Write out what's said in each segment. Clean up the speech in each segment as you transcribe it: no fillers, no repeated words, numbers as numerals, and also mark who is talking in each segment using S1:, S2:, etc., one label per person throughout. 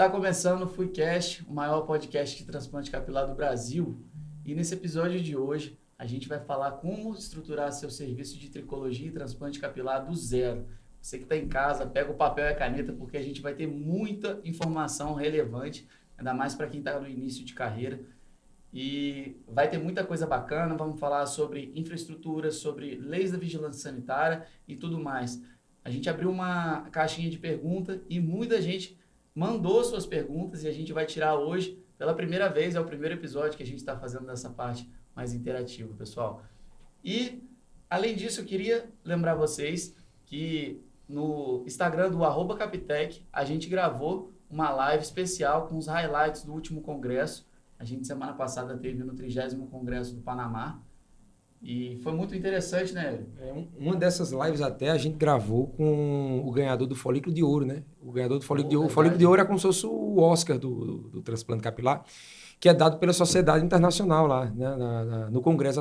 S1: Está começando o FuiCast, o maior podcast de transplante capilar do Brasil. E nesse episódio de hoje, a gente vai falar como estruturar seu serviço de tricologia e transplante capilar do zero. Você que está em casa, pega o papel e a caneta, porque a gente vai ter muita informação relevante, ainda mais para quem está no início de carreira. E vai ter muita coisa bacana, vamos falar sobre infraestrutura, sobre leis da vigilância sanitária e tudo mais. A gente abriu uma caixinha de perguntas e muita gente mandou suas perguntas e a gente vai tirar hoje, pela primeira vez, é o primeiro episódio que a gente está fazendo dessa parte mais interativa, pessoal. E, além disso, eu queria lembrar vocês que no Instagram do @Capitec, a gente gravou uma live especial com os highlights do último congresso. A gente, semana passada, teve no 30º Congresso do Panamá. E foi muito interessante, né?
S2: Uma dessas lives até a gente gravou com o ganhador do Folículo de Ouro, né? O ganhador do Folículo de Ouro. O Folículo de Ouro é como se fosse o Oscar do transplante capilar, que é dado pela Sociedade Internacional lá, né? No Congresso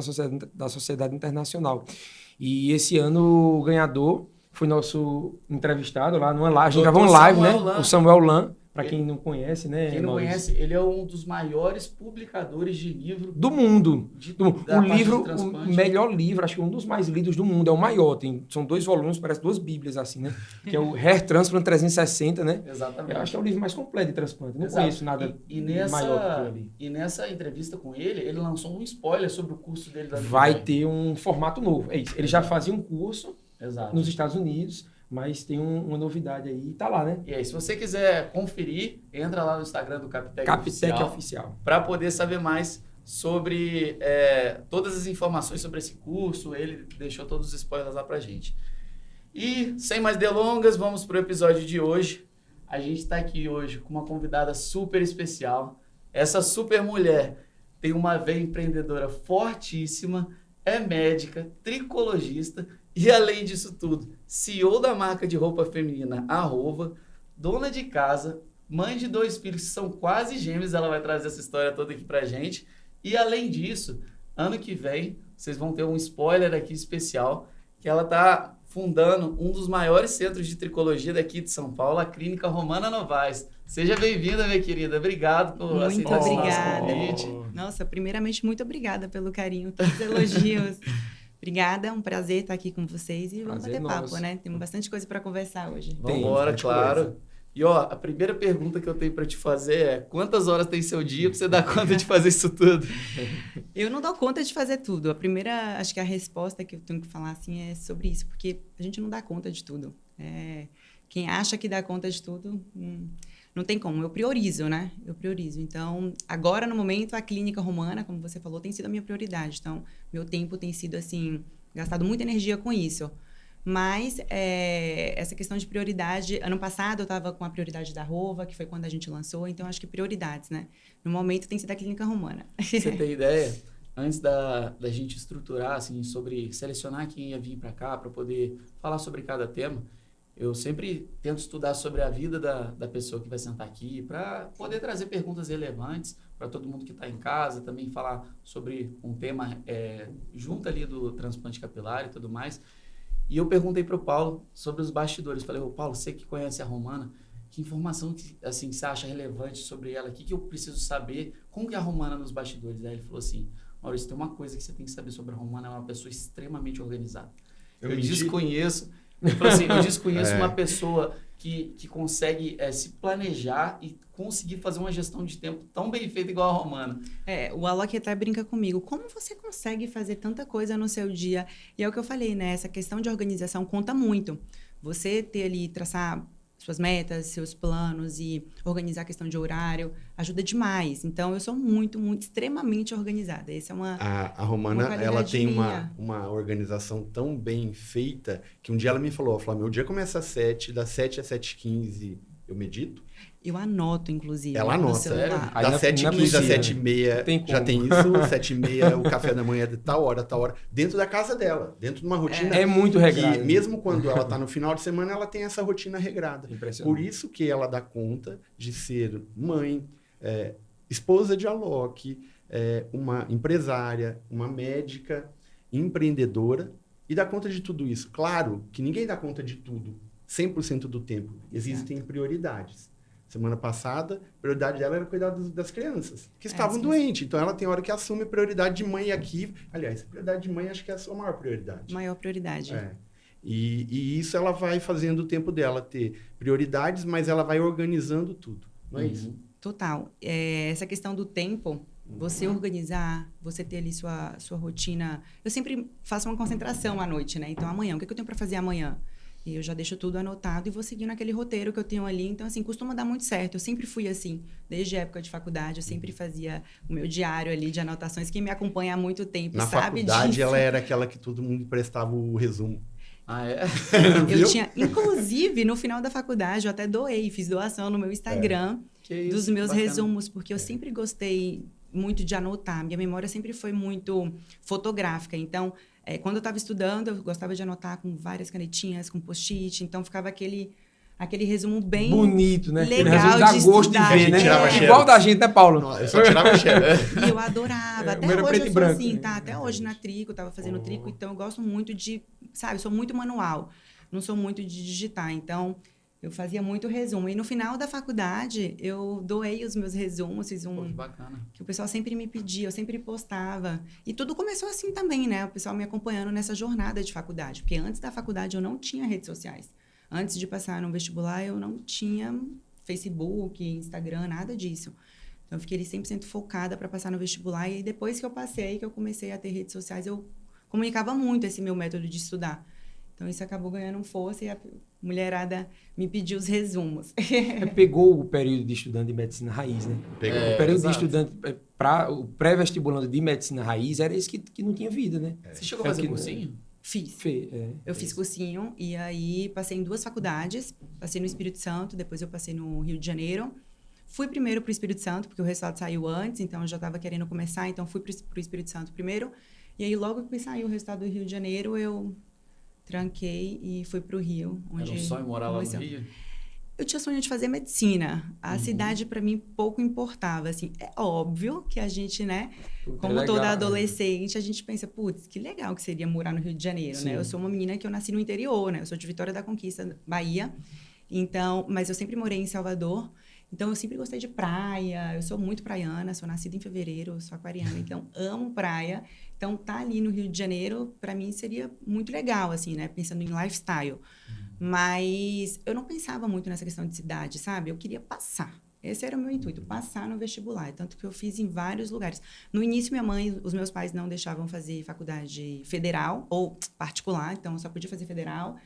S2: da Sociedade Internacional. E esse ano o ganhador foi nosso entrevistado lá numa live. A gente gravou uma live, né? O Samuel Lan. Para quem não conhece, né?
S1: Quem não conhece, ele é um dos maiores publicadores de livro
S2: do mundo. O melhor livro, acho que um dos mais lidos do mundo, é o maior. São 2 volumes, parece 2 bíblias, assim, né? Que é o Hair Transplant 360, né?
S1: Exatamente.
S2: Eu acho que é o livro mais completo de transplante. Não conheço nada maior que ele.
S1: E nessa entrevista com ele lançou um spoiler sobre o curso dele.
S2: Vai ter um formato novo, é isso. Ele já fazia um curso nos Estados Unidos, mas tem uma novidade aí, tá lá, né?
S1: E aí, se você quiser conferir, entra lá no Instagram do Capitec
S2: Oficial.
S1: Para poder saber mais sobre todas as informações sobre esse curso. Ele deixou todos os spoilers lá pra gente. E, sem mais delongas, vamos pro episódio de hoje. A gente está aqui hoje com uma convidada super especial. Essa super mulher tem uma veia empreendedora fortíssima, é médica, tricologista e, além disso tudo, CEO da marca de roupa feminina Arrova, dona de casa, mãe de 2 filhos que são quase gêmeos. Ela vai trazer essa história toda aqui pra gente. E, além disso, ano que vem, vocês vão ter um spoiler aqui especial, que ela está fundando um dos maiores centros de tricologia daqui de São Paulo, a Clínica Romana Novaes. Seja bem-vinda, minha querida. Obrigado por aceitar esse nosso convite.
S3: Nossa, primeiramente, muito obrigada pelo carinho, pelos elogios. Obrigada, é um prazer estar aqui com vocês e vamos bater papo, né? Temos bastante coisa para conversar hoje.
S1: Vamos embora, claro. E, a primeira pergunta que eu tenho para te fazer é: quantas horas tem seu dia para você dar conta de fazer isso tudo?
S3: Eu não dou conta de fazer tudo. A primeira, acho que a resposta que eu tenho que falar assim é sobre isso, porque a gente não dá conta de tudo. Quem acha que dá conta de tudo, não tem como. Eu priorizo, né? Então, agora, no momento, a Clínica Romana, como você falou, tem sido a minha prioridade. Então, meu tempo tem sido, assim, gastado muita energia com isso. Mas, essa questão de prioridade... Ano passado, eu estava com a prioridade da Rova, que foi quando a gente lançou. Então, acho que prioridades, né? No momento, tem sido a Clínica Romana.
S1: Você tem ideia? Antes da gente estruturar, assim, sobre selecionar quem ia vir para cá, para poder falar sobre cada tema, eu sempre tento estudar sobre a vida da pessoa que vai sentar aqui, para poder trazer perguntas relevantes para todo mundo que está em casa, também falar sobre um tema junto ali do transplante capilar e tudo mais. E eu perguntei para o Paulo sobre os bastidores. Falei: Paulo, você que conhece a Romana, que informação que, assim, você acha relevante sobre ela? O que eu preciso saber? Como que é a Romana nos bastidores? Aí ele falou assim: Maurício, tem uma coisa que você tem que saber sobre a Romana, é uma pessoa extremamente organizada. Eu desconheço... Eu desconheço uma pessoa que consegue se planejar e conseguir fazer uma gestão de tempo tão bem feita igual a Romana.
S3: O Alok até brinca comigo. Como você consegue fazer tanta coisa no seu dia? E é o que eu falei, né? Essa questão de organização conta muito. Você ter ali, traçar suas metas, seus planos e organizar a questão de horário ajuda demais. Então, eu sou muito, extremamente organizada. Essa é
S4: a Romana, ela tem uma organização tão bem feita que um dia ela me falou, meu dia começa às 7, das 7 às 7h15 eu medito.
S3: Eu anoto, inclusive.
S4: Ela anota. Das 7h15 às 7h30 já tem isso. 7h30 o café da manhã é de tal hora. Dentro da casa dela. Dentro de uma rotina.
S2: É muito regrada.
S4: E mesmo quando ela está no final de semana, ela tem essa rotina regrada.
S2: Impressionante.
S4: Por isso que ela dá conta de ser mãe, esposa de Alok, uma empresária, uma médica, empreendedora e dá conta de tudo isso. Claro que ninguém dá conta de tudo 100% do tempo. Existem prioridades. semana passada, a prioridade dela era cuidar das crianças, que estavam
S3: sim.
S4: doentes. Então, ela tem hora que assume prioridade de mãe aqui. Aliás, prioridade de mãe acho que é a sua maior prioridade.
S3: Maior prioridade.
S4: É. E isso ela vai fazendo o tempo dela ter prioridades, mas ela vai organizando tudo. Não é isso?
S3: Total. Essa questão do tempo, você organizar, você ter ali sua rotina. Eu sempre faço uma concentração à noite, né? Então, amanhã, o que eu tenho para fazer amanhã? E eu já deixo tudo anotado e vou seguindo aquele roteiro que eu tenho ali. Então, assim, costuma dar muito certo. Eu sempre fui assim, desde a época de faculdade, eu sempre fazia o meu diário ali de anotações. Quem me acompanha há muito tempo
S4: Na
S3: sabe
S4: faculdade,
S3: disso.
S4: ela era aquela que todo mundo prestava o resumo.
S1: Ah, é?
S3: Eu tinha, inclusive, no final da faculdade, eu até doei, fiz doação no meu Instagram
S1: Que isso,
S3: dos meus
S1: bacana.
S3: resumos, porque eu sempre gostei muito de anotar. Minha memória sempre foi muito fotográfica. Então, quando eu estava estudando, eu gostava de anotar com várias canetinhas, com post-it. Então, ficava aquele resumo bem
S2: Bonito, né? Aquele
S3: legal
S2: resumo dá
S3: de
S2: gosto de
S3: estudar.
S2: ver, né?
S4: Tirava
S3: É.
S2: Igual da gente, né, Paulo?
S4: Não, eu só tirava xerox.
S3: E eu adorava. Até
S2: o meu era
S3: hoje
S2: preto
S3: eu
S2: e
S3: sou
S2: branco.
S3: assim, tá? Até hoje na trico, eu tava fazendo trico, então eu gosto muito de, sabe, sou muito manual. Não sou muito de digitar, então eu fazia muito resumo. E no final da faculdade, eu doei os meus resumos, fiz
S1: Pô, que bacana.
S3: que o pessoal sempre me pedia, eu sempre postava. E tudo começou assim também, né? O pessoal me acompanhando nessa jornada de faculdade. Porque antes da faculdade eu não tinha redes sociais. Antes de passar no vestibular, eu não tinha Facebook, Instagram, nada disso. Então, eu fiquei ali 100% focada para passar no vestibular. E aí, depois que eu passei, que eu comecei a ter redes sociais, eu comunicava muito esse meu método de estudar. Então, isso acabou ganhando força e a mulherada me pediu os resumos.
S2: Pegou o período de estudante de medicina raiz, né?
S4: Pegou.
S2: O período
S1: exato.
S2: de estudante, o pré-vestibulando de medicina raiz, era esse que não tinha vida, né?
S1: Você chegou a fazer
S2: que-
S1: cursinho?
S3: Fiz.
S2: É.
S3: Eu fiz cursinho e aí passei em 2 faculdades. Passei no Espírito Santo, depois eu passei no Rio de Janeiro. Fui primeiro para o Espírito Santo, porque o resultado saiu antes, então eu já estava querendo começar, então fui para o Espírito Santo primeiro. E aí, logo que saiu o resultado do Rio de Janeiro, eu tranquei e fui para o Rio. Onde
S1: Era um sonho morar lá no
S3: começou.
S1: Rio?
S3: Eu tinha sonho de fazer medicina. A cidade, para mim, pouco importava. Assim, é óbvio que a gente, né, como
S2: legal,
S3: toda
S2: né?
S3: adolescente, a gente pensa, putz, que legal que seria morar no Rio de Janeiro,
S2: Sim.
S3: né? Eu sou uma menina que eu nasci no interior, né? Eu sou de Vitória da Conquista, Bahia. Então, mas eu sempre morei em Salvador. Então, eu sempre gostei de praia. Eu sou muito praiana, sou nascida em fevereiro, sou aquariana, então amo praia. Então, tá ali no Rio de Janeiro, para mim, seria muito legal, assim, né? Pensando em lifestyle. Mas eu não pensava muito nessa questão de cidade, sabe? Eu queria passar. Esse era o meu intuito, passar no vestibular. Tanto que eu fiz em vários lugares. No início, os meus pais não deixavam fazer faculdade federal ou particular, então eu só podia fazer federal.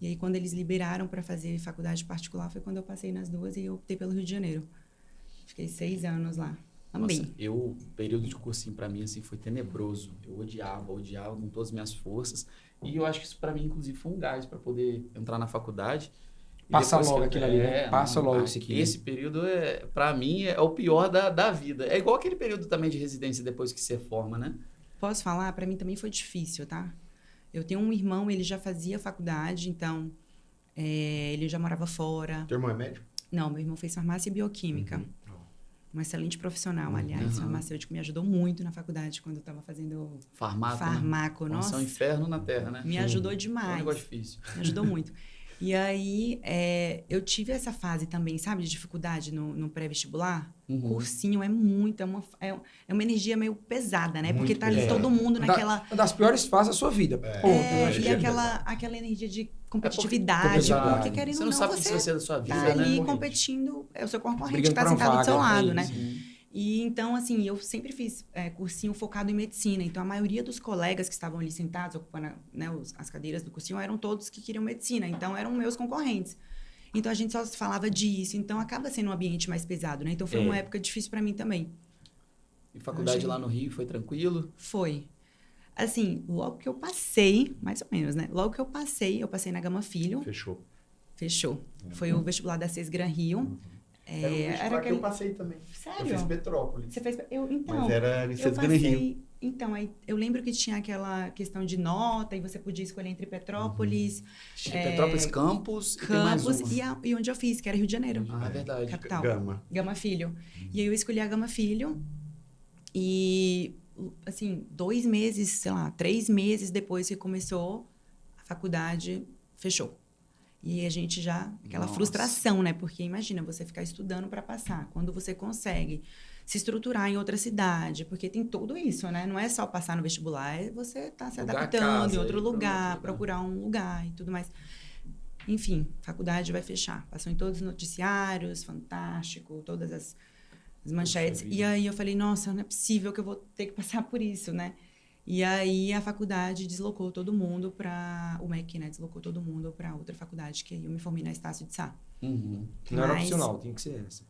S3: E aí, quando eles liberaram para fazer faculdade particular, foi quando eu passei nas 2 e eu optei pelo Rio de Janeiro. Fiquei 6 anos lá. Amei.
S1: Nossa, o período de cursinho pra mim assim foi tenebroso. Eu odiava com todas as minhas forças. E eu acho que isso pra mim inclusive foi um gás pra poder entrar na faculdade. E
S2: Passa
S1: depois
S2: logo
S1: que
S2: aquilo ali, né? Passa logo isso aqui, né?
S1: Esse período para mim é o pior da vida. É igual aquele período também de residência depois que você forma, né?
S3: Posso falar? Para mim também foi difícil, tá? Eu tenho um irmão, ele já fazia faculdade, então ele já morava fora.
S4: Teu irmão é médico?
S3: Não, meu irmão fez farmácia e bioquímica. Um excelente profissional, aliás. Farmacêutico me ajudou muito na faculdade quando eu estava fazendo farmaco.
S1: Né? Nossa, é um inferno na Terra, né?
S3: Me ajudou
S1: É um
S3: demais.
S1: negócio difícil.
S3: Me ajudou muito. E aí, eu tive essa fase também, sabe, de dificuldade no pré-vestibular. Cursinho é muito, é uma energia meio pesada, né? Porque tá ali todo mundo naquela...
S2: Uma das piores fases da sua vida.
S3: E aquela energia de competitividade. Porque querendo
S1: você
S3: ou
S1: não
S3: não,
S1: sabe o que
S3: você
S1: vai ser da sua vida,
S3: tá
S1: né?
S3: ali competindo, é o seu concorrente que
S2: Brigando
S3: tá
S2: por uma
S3: sentado do seu
S2: vaga,
S3: lado,
S2: é
S3: né?
S2: isso.
S3: E então, assim, eu sempre fiz cursinho focado em medicina. Então, a maioria dos colegas que estavam ali sentados, ocupando né, as cadeiras do cursinho, eram todos que queriam medicina. Então, eram meus concorrentes. Então, a gente só falava disso. Então, acaba sendo um ambiente mais pesado, né? Então, foi uma época difícil para mim também.
S1: E faculdade lá no Rio foi tranquilo?
S3: Foi. Assim, logo que eu passei, mais ou menos, né? Logo que eu passei na Gama Filho. Fechou. Foi o vestibular da CES Gran Rio.
S4: Era que eu passei também.
S3: Sério?
S4: Eu fiz Petrópolis.
S3: Você fez... Então,
S4: mas era
S3: eu
S4: CES Gran Rio.
S3: passei... Então, aí, eu lembro que tinha aquela questão de nota e você podia escolher entre Petrópolis...
S1: Petrópolis Campus e tem mais uma.
S3: E onde eu fiz, que era Rio de Janeiro.
S1: Ah, é verdade.
S3: Capital.
S4: Gama
S3: Filho. E aí eu escolhi a Gama Filho e, assim, 2 meses, sei lá, 3 meses depois que começou, a faculdade fechou. E a gente já... Aquela frustração, né? Porque imagina, você ficar estudando para passar. Quando você consegue se estruturar em outra cidade, porque tem tudo isso, né? Não é só passar no vestibular, é você tá se
S1: Mudar a
S3: adaptando
S1: casa,
S3: em outro
S1: ir pra
S3: lugar,
S1: outro lugar.
S3: procurar um lugar e tudo mais. Enfim, faculdade vai fechar. Passou em todos os noticiários, fantástico, todas as manchetes.
S2: Puxa
S3: E aí eu falei, nossa, não é possível que eu vou ter que passar por isso, né? E aí a faculdade deslocou todo mundo para... O MEC, né? Deslocou todo mundo para outra faculdade, que aí eu me formei na Estácio de Sá.
S1: Uhum.
S2: Que não era
S3: Mas-
S2: opcional, tinha que ser essa.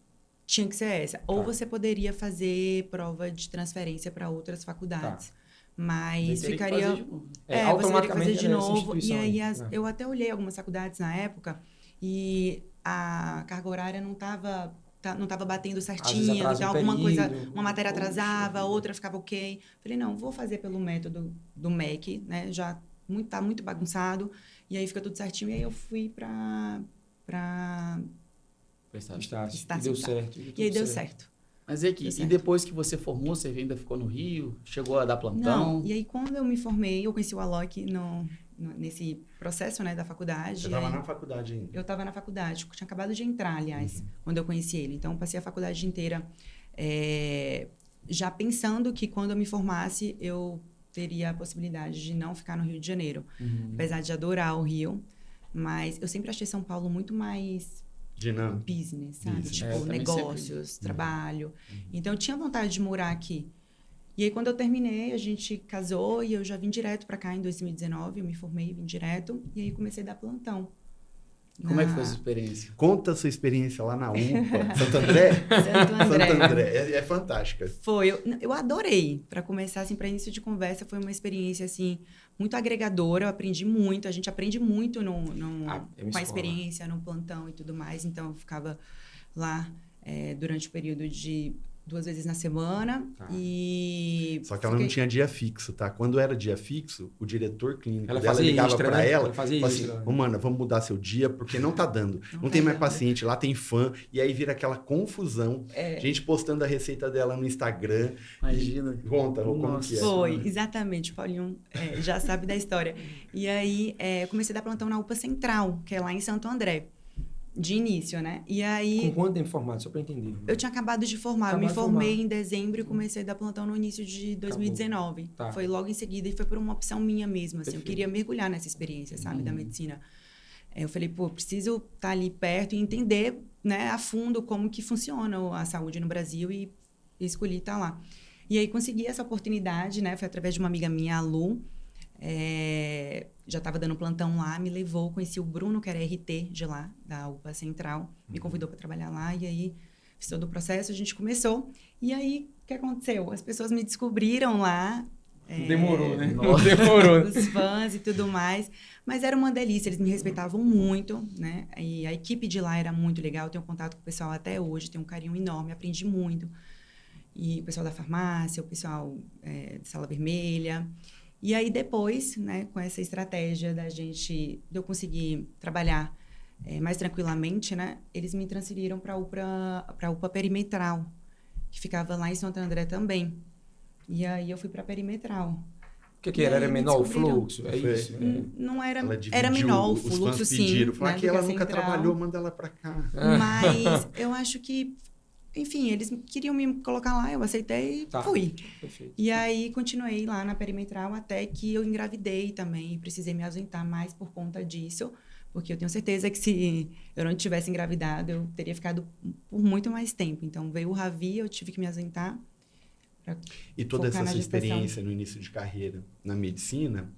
S3: Tinha que ser essa. Ou
S2: Tá.
S3: você poderia fazer prova de transferência para outras faculdades. Mas
S1: Você teria que
S3: ficaria...
S1: fazer de novo.
S3: você teria que
S2: automaticamente
S3: fazer de
S2: era essa
S3: novo. E
S2: instituição
S3: aí,
S2: aí, né?
S3: eu até olhei algumas faculdades na época e a carga horária não estava batendo certinho.
S2: atrasa
S3: Então,
S2: um
S3: alguma coisa,
S2: período.
S3: uma matéria
S1: Puxa
S3: atrasava,
S1: vida.
S3: outra ficava ok. Falei, não, vou fazer pelo método do MEC, né? Já tá muito bagunçado. E aí fica tudo certinho. E aí eu fui para
S1: Prestar.
S2: Estácio.
S3: Estácio,
S2: E deu
S3: tá.
S2: certo.
S3: E aí deu certo.
S1: Mas e aqui,
S3: Deu
S1: e
S3: certo.
S1: depois que você formou, você ainda ficou no Rio? Chegou a dar plantão?
S3: Não, e aí quando eu me formei, eu conheci o Alok nesse processo, né, da faculdade.
S4: Você
S3: e
S4: estava
S3: aí
S4: na faculdade ainda.
S3: Eu estava na faculdade, tinha acabado de entrar, aliás, quando eu conheci ele. Então, passei a faculdade inteira já pensando que quando eu me formasse, eu teria a possibilidade de não ficar no Rio de Janeiro.
S1: Uhum.
S3: Apesar de adorar o Rio, mas eu sempre achei São Paulo muito mais
S4: Dinâmico.
S3: business, sabe?
S4: Business.
S3: Tipo,
S1: Eu também
S3: negócios, trabalho. Então, eu tinha vontade de morar aqui. E aí, quando eu terminei, a gente casou e eu já vim direto para cá em 2019. Eu me formei, vim direto. E aí, comecei a dar plantão.
S1: Como é que foi essa experiência?
S4: Conta a sua experiência lá na UPA. Santo André?
S3: Santo André.
S4: Santo André. É fantástica.
S3: Foi, eu adorei. Para começar, assim, para início de conversa, foi uma experiência, assim, muito agregadora. Eu aprendi muito, a gente aprende muito
S2: é uma
S3: com a
S2: escola.
S3: experiência, no plantão e tudo mais. Então, eu ficava lá durante o período de 2 vezes na semana.
S2: Tá.
S3: E
S4: Só que ela não tinha dia fixo, tá? Quando era dia fixo, o diretor clínico
S2: Ela
S4: dela
S2: fazia
S4: ligava
S2: extra,
S4: pra
S2: né?
S4: ela
S2: Ela fazia
S4: e falava
S2: extra,
S4: assim,
S2: né?
S4: ô, mana, vamos mudar seu dia, porque não tá dando. Não
S3: tá
S4: tem mais
S3: dando.
S4: paciente, lá tem fã. E aí vira aquela confusão. Gente postando a receita dela no Instagram.
S1: Imagina.
S4: Conta, Rô, como
S1: Nossa.
S4: que é?
S3: Foi, exatamente. O Paulinho já sabe da história. E aí, eu comecei a dar plantão na UPA Central, que é lá em Santo André. De início, né? E aí...
S2: Com quanto tempo formado? Só para entender.
S3: Eu tinha acabado de formar. Eu me
S2: Acabado de
S3: formei
S2: formar.
S3: em dezembro e comecei a dar plantão no início de 2019.
S2: Tá.
S3: Foi logo em seguida e foi por uma opção minha mesma. Assim, eu
S2: Perfeito.
S3: queria mergulhar nessa experiência, sabe, da medicina. Eu falei, pô, preciso estar ali perto e entender, né, a fundo como que funciona a saúde no Brasil e escolhi estar lá. E aí consegui essa oportunidade, né? Foi através de uma amiga minha, a Lu. Já estava dando plantão lá, me levou, conheci o Bruno, que era RT de lá, da UPA Central, me convidou para trabalhar lá, e aí fiz todo o processo, a gente começou. E aí, o que aconteceu? As pessoas me descobriram lá.
S2: Demorou, né?
S1: Nossa.
S2: Demorou.
S3: Os fãs e tudo mais. Mas era uma delícia, eles me respeitavam muito, né? E a equipe de lá era muito legal, eu tenho contato com o pessoal até hoje, tenho um carinho enorme, aprendi muito. E o pessoal da farmácia, o pessoal de Sala Vermelha. E aí depois, né, com essa estratégia de eu conseguir trabalhar mais tranquilamente, né, eles me transferiram para a UPA Perimetral, que ficava lá em Santo André também. E aí eu fui para a Perimetral.
S2: O que era?
S3: E
S2: Era
S3: aí me
S2: menor o
S3: descobriram.
S2: fluxo? É
S4: Foi.
S2: isso?
S3: Não era,
S4: Ela dividiu,
S3: era menor o
S4: os
S3: fluxo,
S4: fãs
S3: sim.
S4: pediram. Falaram
S3: né,
S4: que
S3: do
S4: ela
S3: a
S4: nunca
S3: Central.
S4: trabalhou, manda ela pra cá.
S3: Mas eu acho que, enfim, eles queriam me colocar lá, eu aceitei e
S2: Tá.
S3: fui.
S2: Perfeito.
S3: E aí, continuei lá na Perimetral até que eu engravidei também. E precisei me ausentar mais por conta disso. Porque eu tenho certeza que se eu não tivesse engravidado, eu teria ficado por muito mais tempo. Então, veio o Ravi, eu tive que me ausentar.
S4: E toda
S3: Focar
S4: essa
S3: na
S4: sua
S3: gestação.
S4: experiência no início de carreira na medicina,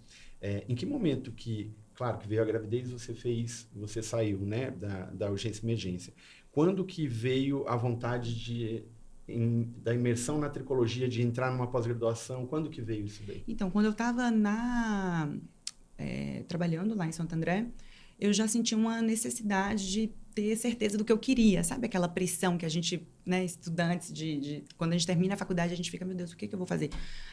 S4: em que momento que, claro, que veio a gravidez, você saiu, né, da urgência e emergência. Quando que veio a vontade da imersão na tricologia, de entrar numa pós-graduação? Quando que veio isso daí?
S3: Então, quando eu estava trabalhando lá em Santo André, eu já senti uma necessidade de ter certeza do que eu queria. Sabe aquela pressão que a gente, né, estudantes, quando a gente termina a faculdade, a gente fica, meu Deus, o que eu vou fazer?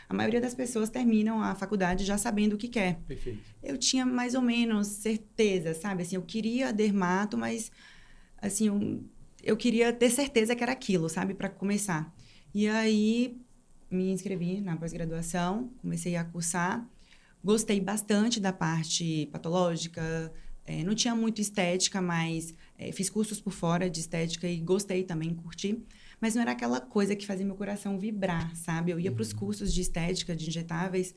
S3: A maioria das pessoas terminam a faculdade já sabendo o que quer.
S2: Perfeito.
S3: Eu tinha mais ou menos certeza, sabe? Assim, eu queria dermato, mas assim, eu queria ter certeza que era aquilo, sabe? Para começar. E aí, me inscrevi na pós-graduação, comecei a cursar. Gostei bastante da parte patológica, Não tinha muito estética, mas fiz cursos por fora de estética e gostei também, curti. Mas não era aquela coisa que fazia meu coração vibrar, sabe? Eu ia para os cursos de estética, de injetáveis,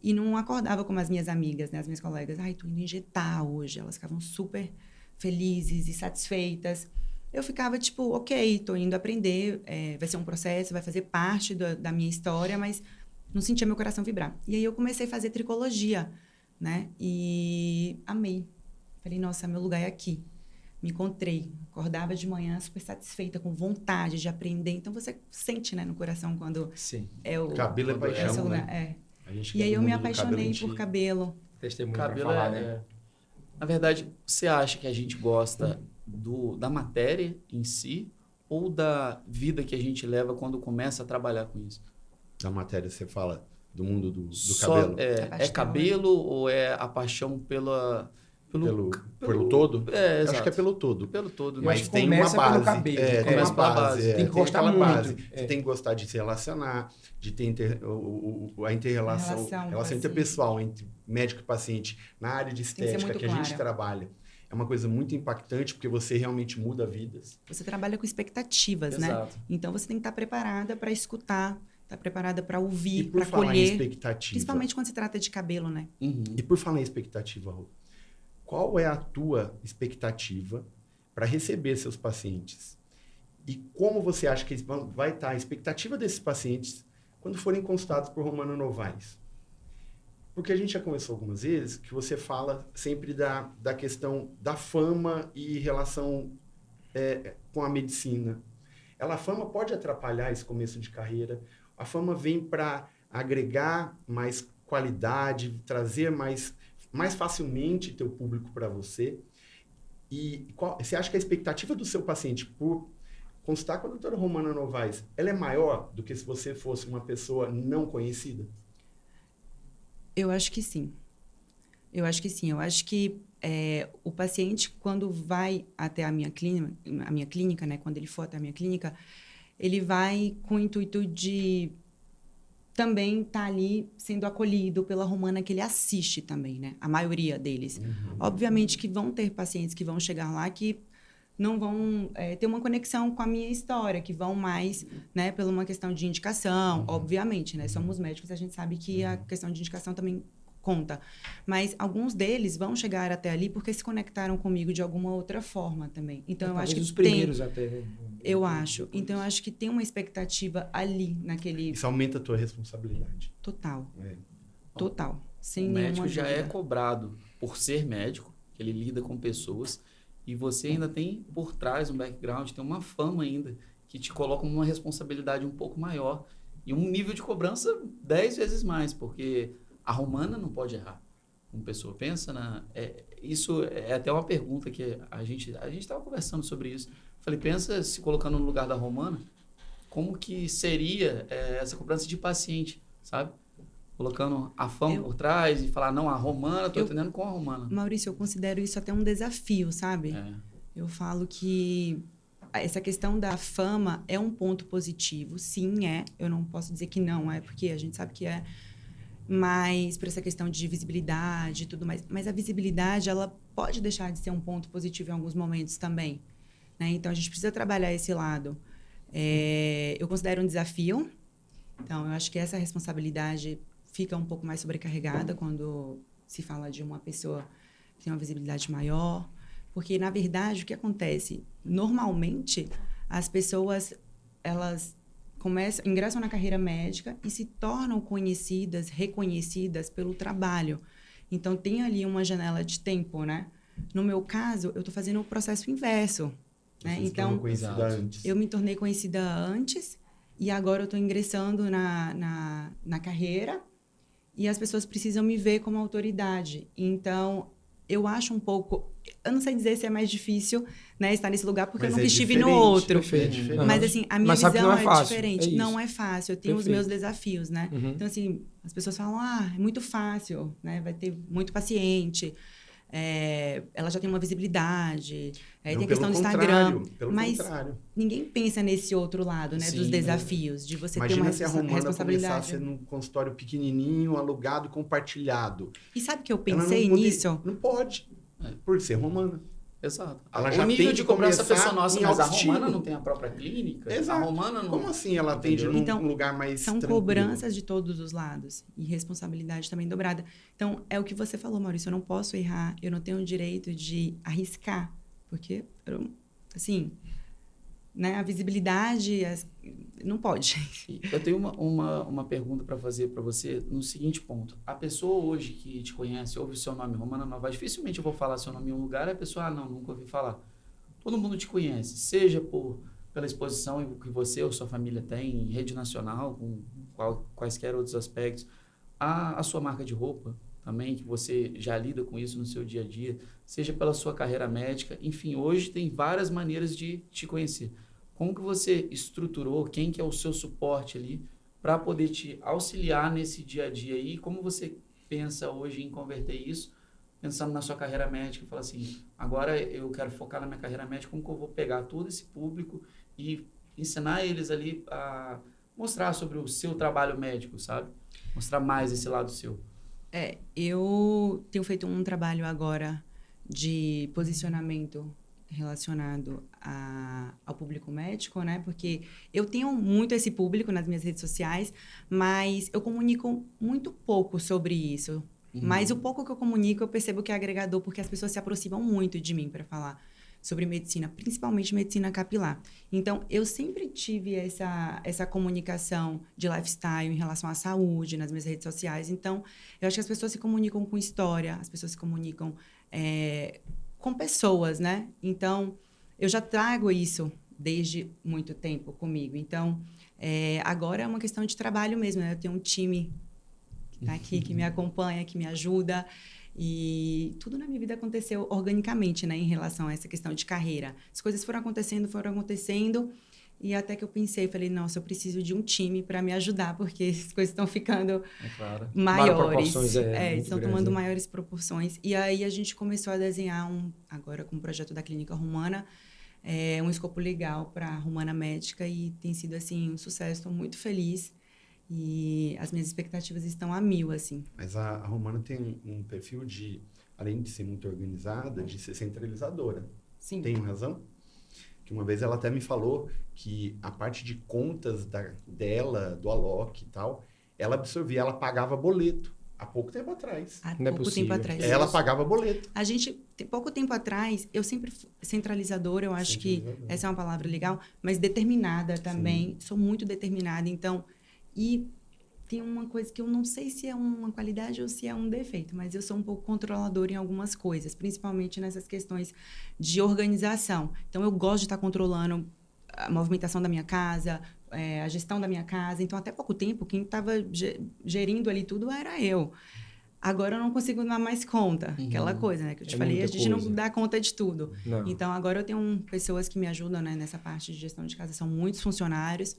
S3: e não acordava como as minhas amigas, né? As minhas colegas. Ai, tô indo injetar hoje. Elas ficavam super felizes e satisfeitas. Eu ficava tipo, ok, tô indo aprender, vai ser um processo, vai fazer parte da minha história, mas não sentia meu coração vibrar. E aí eu comecei a fazer tricologia, né? E amei. Falei, nossa, meu lugar é aqui. Me encontrei. Acordava de manhã super satisfeita, com vontade de aprender. Então, você sente, né, no coração quando
S2: Sim.
S3: é o...
S4: Cabelo é paixão,
S3: seu lugar.
S4: né? A gente
S3: E aí
S4: quer
S3: eu
S4: do
S3: me
S4: mundo do
S3: apaixonei
S4: cabelo,
S3: por cabelo.
S2: Testemunho
S1: Cabelo
S2: pra falar, né?
S1: Na verdade, você acha que a gente gosta da matéria em si ou da vida que a gente leva quando começa a trabalhar com isso?
S4: Da matéria, você fala do mundo do
S1: Só
S4: cabelo.
S3: A
S1: é
S3: paixão,
S1: cabelo ou é a paixão
S4: Pelo todo?
S1: É,
S4: Eu
S1: exato.
S4: acho que é pelo todo.
S1: Pelo todo, né?
S2: Eu acho
S4: Mas
S2: que
S4: tem uma
S2: começa pelo
S4: base.
S2: cabelo.
S4: Tem
S1: Começa
S4: uma
S1: pela
S4: base.
S1: base.
S2: Tem que gostar muito.
S4: Base.
S2: É.
S4: Você tem que gostar de se relacionar, de ter a inter-relação, relação interpessoal entre médico e paciente na área de
S3: que ser
S4: estética
S3: muito
S4: que a gente
S3: clara.
S4: trabalha. É uma coisa muito impactante porque você realmente muda vidas.
S3: Você trabalha com expectativas, né?
S1: Exato.
S3: Então, você tem que estar preparada para escutar, estar preparada para
S4: E
S3: ouvir,
S4: por
S3: para
S4: falar em
S3: colher.
S4: expectativa,
S3: Principalmente quando se trata de cabelo, né?
S1: Uhum.
S4: e por falar em expectativa, Rô, qual é a tua expectativa para receber seus pacientes? E como você acha que vai estar a expectativa desses pacientes quando forem consultados por Romana Novaes? Porque a gente já conversou algumas vezes que você fala sempre da questão da fama e relação com a medicina. A fama pode atrapalhar esse começo de carreira. A fama vem para agregar mais qualidade, trazer mais facilmente teu público para você. E você acha que a expectativa do seu paciente por consultar com a doutora Romana Novaes, ela é maior do que se você fosse uma pessoa não conhecida?
S3: Eu acho que sim. Eu acho que o paciente, quando vai até a minha clínica, né? Quando ele for até a minha clínica, ele vai com o intuito de também estar ali sendo acolhido pela Romana que ele assiste também, né? A maioria deles. Obviamente que vão ter pacientes que vão chegar lá que não vão ter uma conexão com a minha história, que vão mais, né, por uma questão de indicação, obviamente, né? Somos médicos, a gente sabe que a questão de indicação também conta. Mas alguns deles vão chegar até ali porque se conectaram comigo de alguma outra forma também. Então, eu acho que
S2: os primeiros até. Né?
S3: Eu acho. Então, eu acho que tem uma expectativa ali, naquele...
S4: Isso aumenta a tua responsabilidade.
S3: Total.
S4: É.
S3: Total. Sem
S1: O
S3: nenhuma
S1: médico já é
S3: dúvida.
S1: cobrado por ser médico, que ele lida com pessoas, e você ainda tem por trás um background, tem uma fama ainda, que te coloca uma responsabilidade um pouco maior e um nível de cobrança 10 vezes mais, porque a Romana não pode errar. Uma pessoa pensa isso é até uma pergunta que a gente estava conversando sobre isso. Falei, pensa se colocando no lugar da Romana, como que seria essa cobrança de paciente, sabe? Colocando a fama por trás e falar, não, a Romana, estou atendendo com a Romana.
S3: Maurício, eu considero isso até um desafio, sabe? Eu falo que essa questão da fama é um ponto positivo, sim, é. Eu não posso dizer que não é, porque a gente sabe que é. Mas por essa questão de visibilidade e tudo mais. Mas a visibilidade, ela pode deixar de ser um ponto positivo em alguns momentos também, né? Então, a gente precisa trabalhar esse lado. Eu considero um desafio. Então, eu acho que essa responsabilidade fica um pouco mais sobrecarregada quando se fala de uma pessoa que tem uma visibilidade maior. Porque, na verdade, o que acontece? Normalmente, as pessoas, elas ingressam na carreira médica e se tornam conhecidas, reconhecidas pelo trabalho. Então, tem ali uma janela de tempo, né? No meu caso, eu estou fazendo o processo inverso. Né? Então, eu me tornei conhecida antes e agora eu estou ingressando na carreira e as pessoas precisam me ver como autoridade. Então, eu acho um pouco... Eu não sei dizer se é mais difícil, né, estar nesse lugar, porque eu nunca estive no outro. Mas, assim, a minha visão é diferente. Não é fácil. Eu tenho os meus desafios, né? Então, assim, as pessoas falam, é muito fácil, né? Vai ter muito paciente. Ela já tem uma visibilidade. Tem a questão do Instagram. Mas ninguém pensa nesse outro lado, né? Sim, dos desafios, de você ter uma responsabilidade.
S4: Imagina se a Romana começar a ser num consultório pequenininho, alugado, compartilhado.
S3: E sabe que eu pensei nisso?
S4: Não pode. por ser romana.
S1: Exato.
S4: Ela já
S1: o nível
S4: tem
S1: de
S4: que
S1: cobrança
S4: começar
S1: pessoa nossa,
S4: em
S1: mas a
S4: autoestima.
S1: Romana não tem a própria clínica?
S4: Exato.
S1: A Romana não...
S4: Como assim ela atende num
S3: Então,
S4: lugar mais
S3: são
S4: tranquilo?
S3: cobranças de todos os lados e responsabilidade também dobrada. Então, é o que você falou, Maurício, eu não posso errar, eu não tenho o direito de arriscar, porque, assim, né, a visibilidade não pode.
S1: Eu tenho uma pergunta para fazer para você no seguinte ponto. A pessoa hoje que te conhece, ouve o seu nome, Romana Novaes, dificilmente eu vou falar seu nome em um lugar e a pessoa, não, nunca ouvi falar. Todo mundo te conhece, seja pela exposição que você ou sua família tem em rede nacional, com quaisquer outros aspectos. A sua marca de roupa também, que você já lida com isso no seu dia a dia, seja pela sua carreira médica, enfim, hoje tem várias maneiras de te conhecer. Como que você estruturou, quem que é o seu suporte ali para poder te auxiliar nesse dia a dia aí? Como você pensa hoje em converter isso, pensando na sua carreira médica, e falar assim, agora eu quero focar na minha carreira médica, como que eu vou pegar todo esse público e ensinar eles ali a mostrar sobre o seu trabalho médico, sabe? Mostrar mais esse lado seu.
S3: Eu tenho feito um trabalho agora de posicionamento relacionado ao público médico, né? Porque eu tenho muito esse público nas minhas redes sociais, mas eu comunico muito pouco sobre isso. Mas o pouco que eu comunico, eu percebo que é agregador, porque as pessoas se aproximam muito de mim para falar sobre medicina, principalmente medicina capilar. Então, eu sempre tive essa comunicação de lifestyle em relação à saúde nas minhas redes sociais. Então, eu acho que as pessoas se comunicam com história, as pessoas se comunicam com pessoas, né? Então, eu já trago isso desde muito tempo comigo. Então, agora é uma questão de trabalho mesmo, né? Eu tenho um time que está aqui, que me acompanha, que me ajuda. E tudo na minha vida aconteceu organicamente, né, em relação a essa questão de carreira. As coisas foram acontecendo, e até que eu falei, nossa, eu preciso de um time para me ajudar, porque as coisas estão ficando maiores. Estão tomando maiores proporções. E aí a gente começou a desenhar agora com o projeto da Clínica Romana, um escopo legal para a Romana Médica, e tem sido, assim, um sucesso. Estou muito feliz. E as minhas expectativas estão a 1000, assim.
S4: Mas a Romana tem um perfil de, além de ser muito organizada, de ser centralizadora.
S3: Sim.
S4: Tenho razão? Que uma vez ela até me falou que a parte de contas dela, do Alok e tal, ela absorvia, ela pagava boleto. Há pouco tempo atrás.
S3: Tempo atrás.
S4: Ela pagava boleto.
S3: A gente, pouco tempo atrás, eu sempre centralizadora, eu acho que essa é uma palavra legal, mas determinada também. Sim. Sou muito determinada, então... E tem uma coisa que eu não sei se é uma qualidade ou se é um defeito, mas eu sou um pouco controladora em algumas coisas, principalmente nessas questões de organização. Então, eu gosto de estar controlando a movimentação da minha casa, a gestão da minha casa. Então, até pouco tempo, quem estava gerindo ali tudo era eu. Agora eu não consigo dar mais conta. Aquela coisa, né? Que eu te falei, a gente não dá conta de tudo. Não. Então, agora eu tenho pessoas que me ajudam, né, nessa parte de gestão de casa. São muitos funcionários.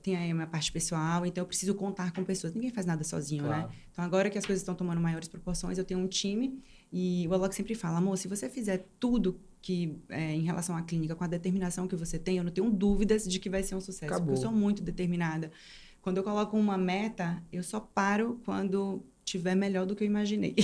S3: Tem aí a minha parte pessoal, então eu preciso contar com pessoas. Ninguém faz nada sozinho, claro, né? Então, agora que as coisas estão tomando maiores proporções, eu tenho um time, e o Alok sempre fala, amor, se você fizer tudo que em relação à clínica, com a determinação que você tem, eu não tenho dúvidas de que vai ser um sucesso. Acabou. Porque eu sou muito determinada. Quando eu coloco uma meta, eu só paro quando tiver melhor do que eu imaginei.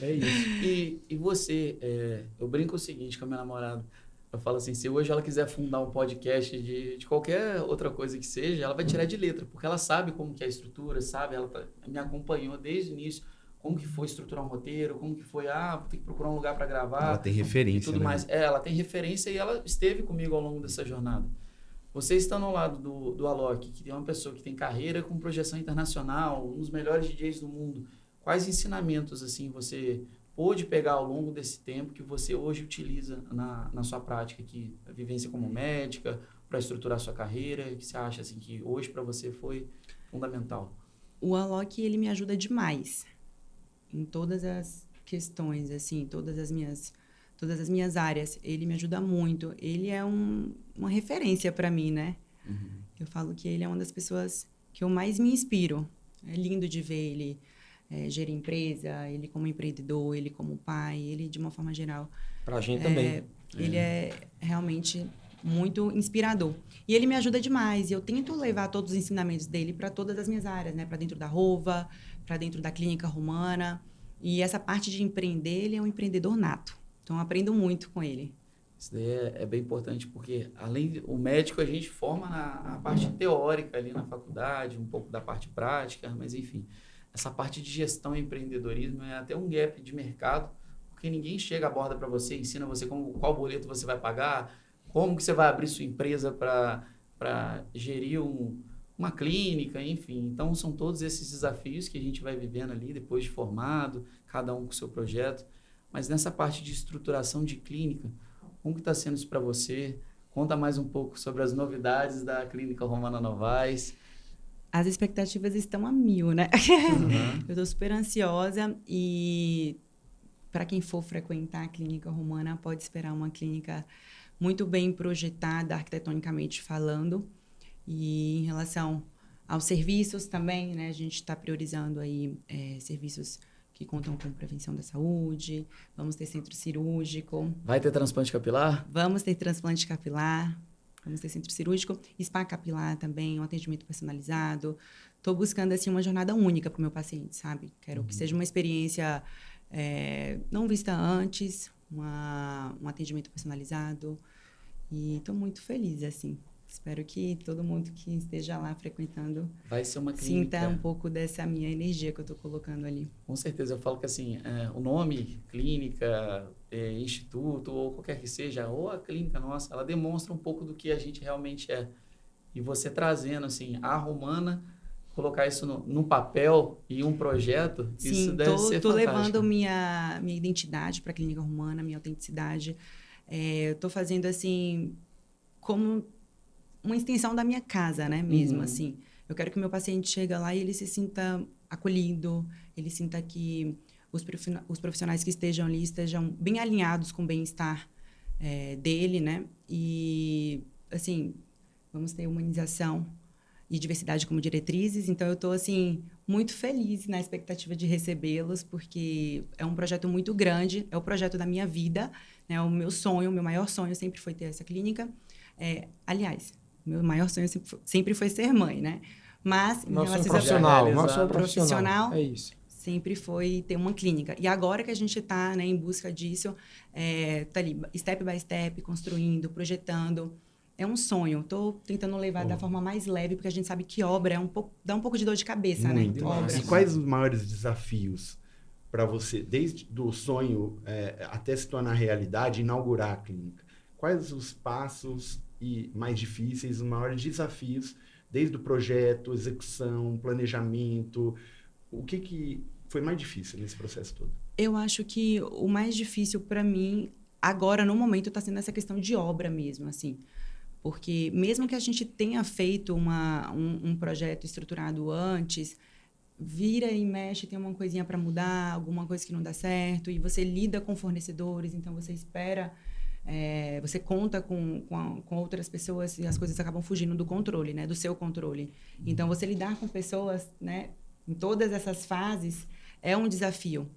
S1: É isso. E você, eu brinco o seguinte com a minha namorada. Eu falo assim, se hoje ela quiser fundar um podcast de qualquer outra coisa que seja, ela vai tirar de letra, porque ela sabe como que é a estrutura, sabe? Ela me acompanhou desde o início, como que foi estruturar um roteiro, como que foi, vou ter que procurar um lugar para gravar.
S4: Ela tem referência,
S1: tudo, né? Mais. Ela tem referência e ela esteve comigo ao longo dessa jornada. Você estando ao lado do Alok, que é uma pessoa que tem carreira com projeção internacional, um dos melhores DJs do mundo, quais ensinamentos, assim, você pôde pegar ao longo desse tempo que você hoje utiliza na sua prática aqui, a vivência como médica, para estruturar a sua carreira, que você acha assim, que hoje para você foi fundamental?
S3: O Alok, ele me ajuda demais em todas as questões, assim, todas as minhas áreas. Ele me ajuda muito. Ele é uma referência para mim, né? Eu falo que ele é uma das pessoas que eu mais me inspiro. É lindo de ver ele gerir empresa, ele como empreendedor, ele como pai, ele de uma forma geral.
S2: Pra gente também.
S3: Ele é realmente muito inspirador. E ele me ajuda demais. E eu tento levar todos os ensinamentos dele para todas as minhas áreas, né? Para dentro da Rova, para dentro da Clínica Romana. E essa parte de empreender, ele é um empreendedor nato. Então, eu aprendo muito com ele.
S1: Isso daí é bem importante, porque além o médico a gente forma na parte teórica ali na faculdade, um pouco da parte prática, mas enfim, essa parte de gestão e empreendedorismo é até um gap de mercado, porque ninguém chega, aborda para você, ensina você qual boleto você vai pagar, como que você vai abrir sua empresa para gerir uma clínica, enfim. Então, são todos esses desafios que a gente vai vivendo ali depois de formado, cada um com o seu projeto. Mas nessa parte de estruturação de clínica, como que está sendo isso para você? Conta mais um pouco sobre as novidades da Clínica Romana Novaes.
S3: As expectativas estão a 1000, né?
S1: Uhum.
S3: Eu estou super ansiosa e para quem for frequentar a Clínica Romana, pode esperar uma clínica muito bem projetada, arquitetonicamente falando. E em relação aos serviços também, né? A gente está priorizando aí serviços que contam com prevenção da saúde, vamos ter centro cirúrgico.
S1: Vai ter transplante capilar?
S3: Vamos ter transplante capilar, vamos ter centro cirúrgico, spa capilar também, um atendimento personalizado. Estou buscando, assim, uma jornada única para o meu paciente, sabe? Quero que seja uma experiência não vista antes, um atendimento personalizado. E estou muito feliz, assim. Espero que todo mundo que esteja lá frequentando
S1: vai ser uma clínica.
S3: Sinta um pouco dessa minha energia que eu estou colocando ali.
S1: Com certeza. Eu falo que assim, o nome, clínica, instituto, ou qualquer que seja, ou a clínica nossa, ela demonstra um pouco do que a gente realmente é. E você trazendo assim, a Romana, colocar isso no papel e um projeto,
S3: Sim,
S1: isso deve ser
S3: tô
S1: fantástico.
S3: levando minha identidade para a Clínica Romana, minha autenticidade. Eu tô fazendo assim, como uma extensão da minha casa, né, mesmo, assim. Eu quero que o meu paciente chegue lá e ele se sinta acolhido, ele sinta que os profissionais que estejam ali estejam bem alinhados com o bem-estar dele, né? E, assim, vamos ter humanização e diversidade como diretrizes. Então, eu estou, assim, muito feliz na expectativa de recebê-los, porque é um projeto muito grande, é o projeto da minha vida, né? O meu sonho, o meu maior sonho sempre foi ter essa clínica. Aliás, o meu maior sonho sempre foi ser mãe, né? Mas, em
S2: Nosso
S3: relação
S2: profissional, é isso.
S3: Sempre foi ter uma clínica. E agora que a gente está, né, em busca disso, tá ali, step by step, construindo, projetando. É um sonho. Estou tentando levar da forma mais leve, porque a gente sabe que obra dá um pouco de dor de cabeça,
S4: muito,
S3: né? Obra.
S4: E quais os maiores desafios para você, desde do sonho até se tornar realidade, inaugurar a clínica? Quais os passos mais difíceis, os maiores desafios, desde o projeto, execução, planejamento? O que foi mais difícil nesse processo todo?
S3: Eu acho que o mais difícil para mim, agora, no momento, está sendo essa questão de obra mesmo, assim. Porque mesmo que a gente tenha feito um projeto estruturado antes, vira e mexe, tem uma coisinha para mudar, alguma coisa que não dá certo, e você lida com fornecedores, então você espera... você conta com outras pessoas e as coisas acabam fugindo do controle, né? Do seu controle. Então, você lidar com pessoas, né? Em todas essas fases é um desafio.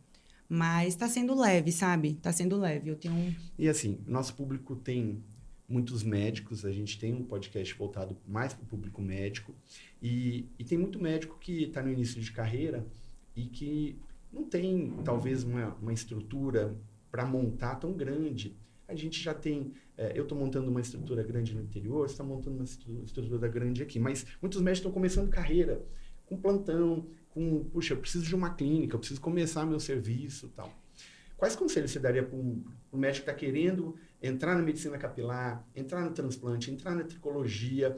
S3: Mas está sendo leve, sabe? Está sendo leve. Eu tenho
S4: E assim, nosso público tem muitos médicos, a gente tem um podcast voltado mais para o público médico e tem muito médico que está no início de carreira e que não tem, talvez, uma estrutura para montar tão grande. A gente já tem... eu estou montando uma estrutura grande no interior, você está montando uma estrutura grande aqui. Mas muitos médicos estão começando carreira com plantão, puxa, eu preciso de uma clínica, eu preciso começar meu serviço e tal. Quais conselhos você daria para um médico que está querendo entrar na medicina capilar, entrar no transplante, entrar na tricologia?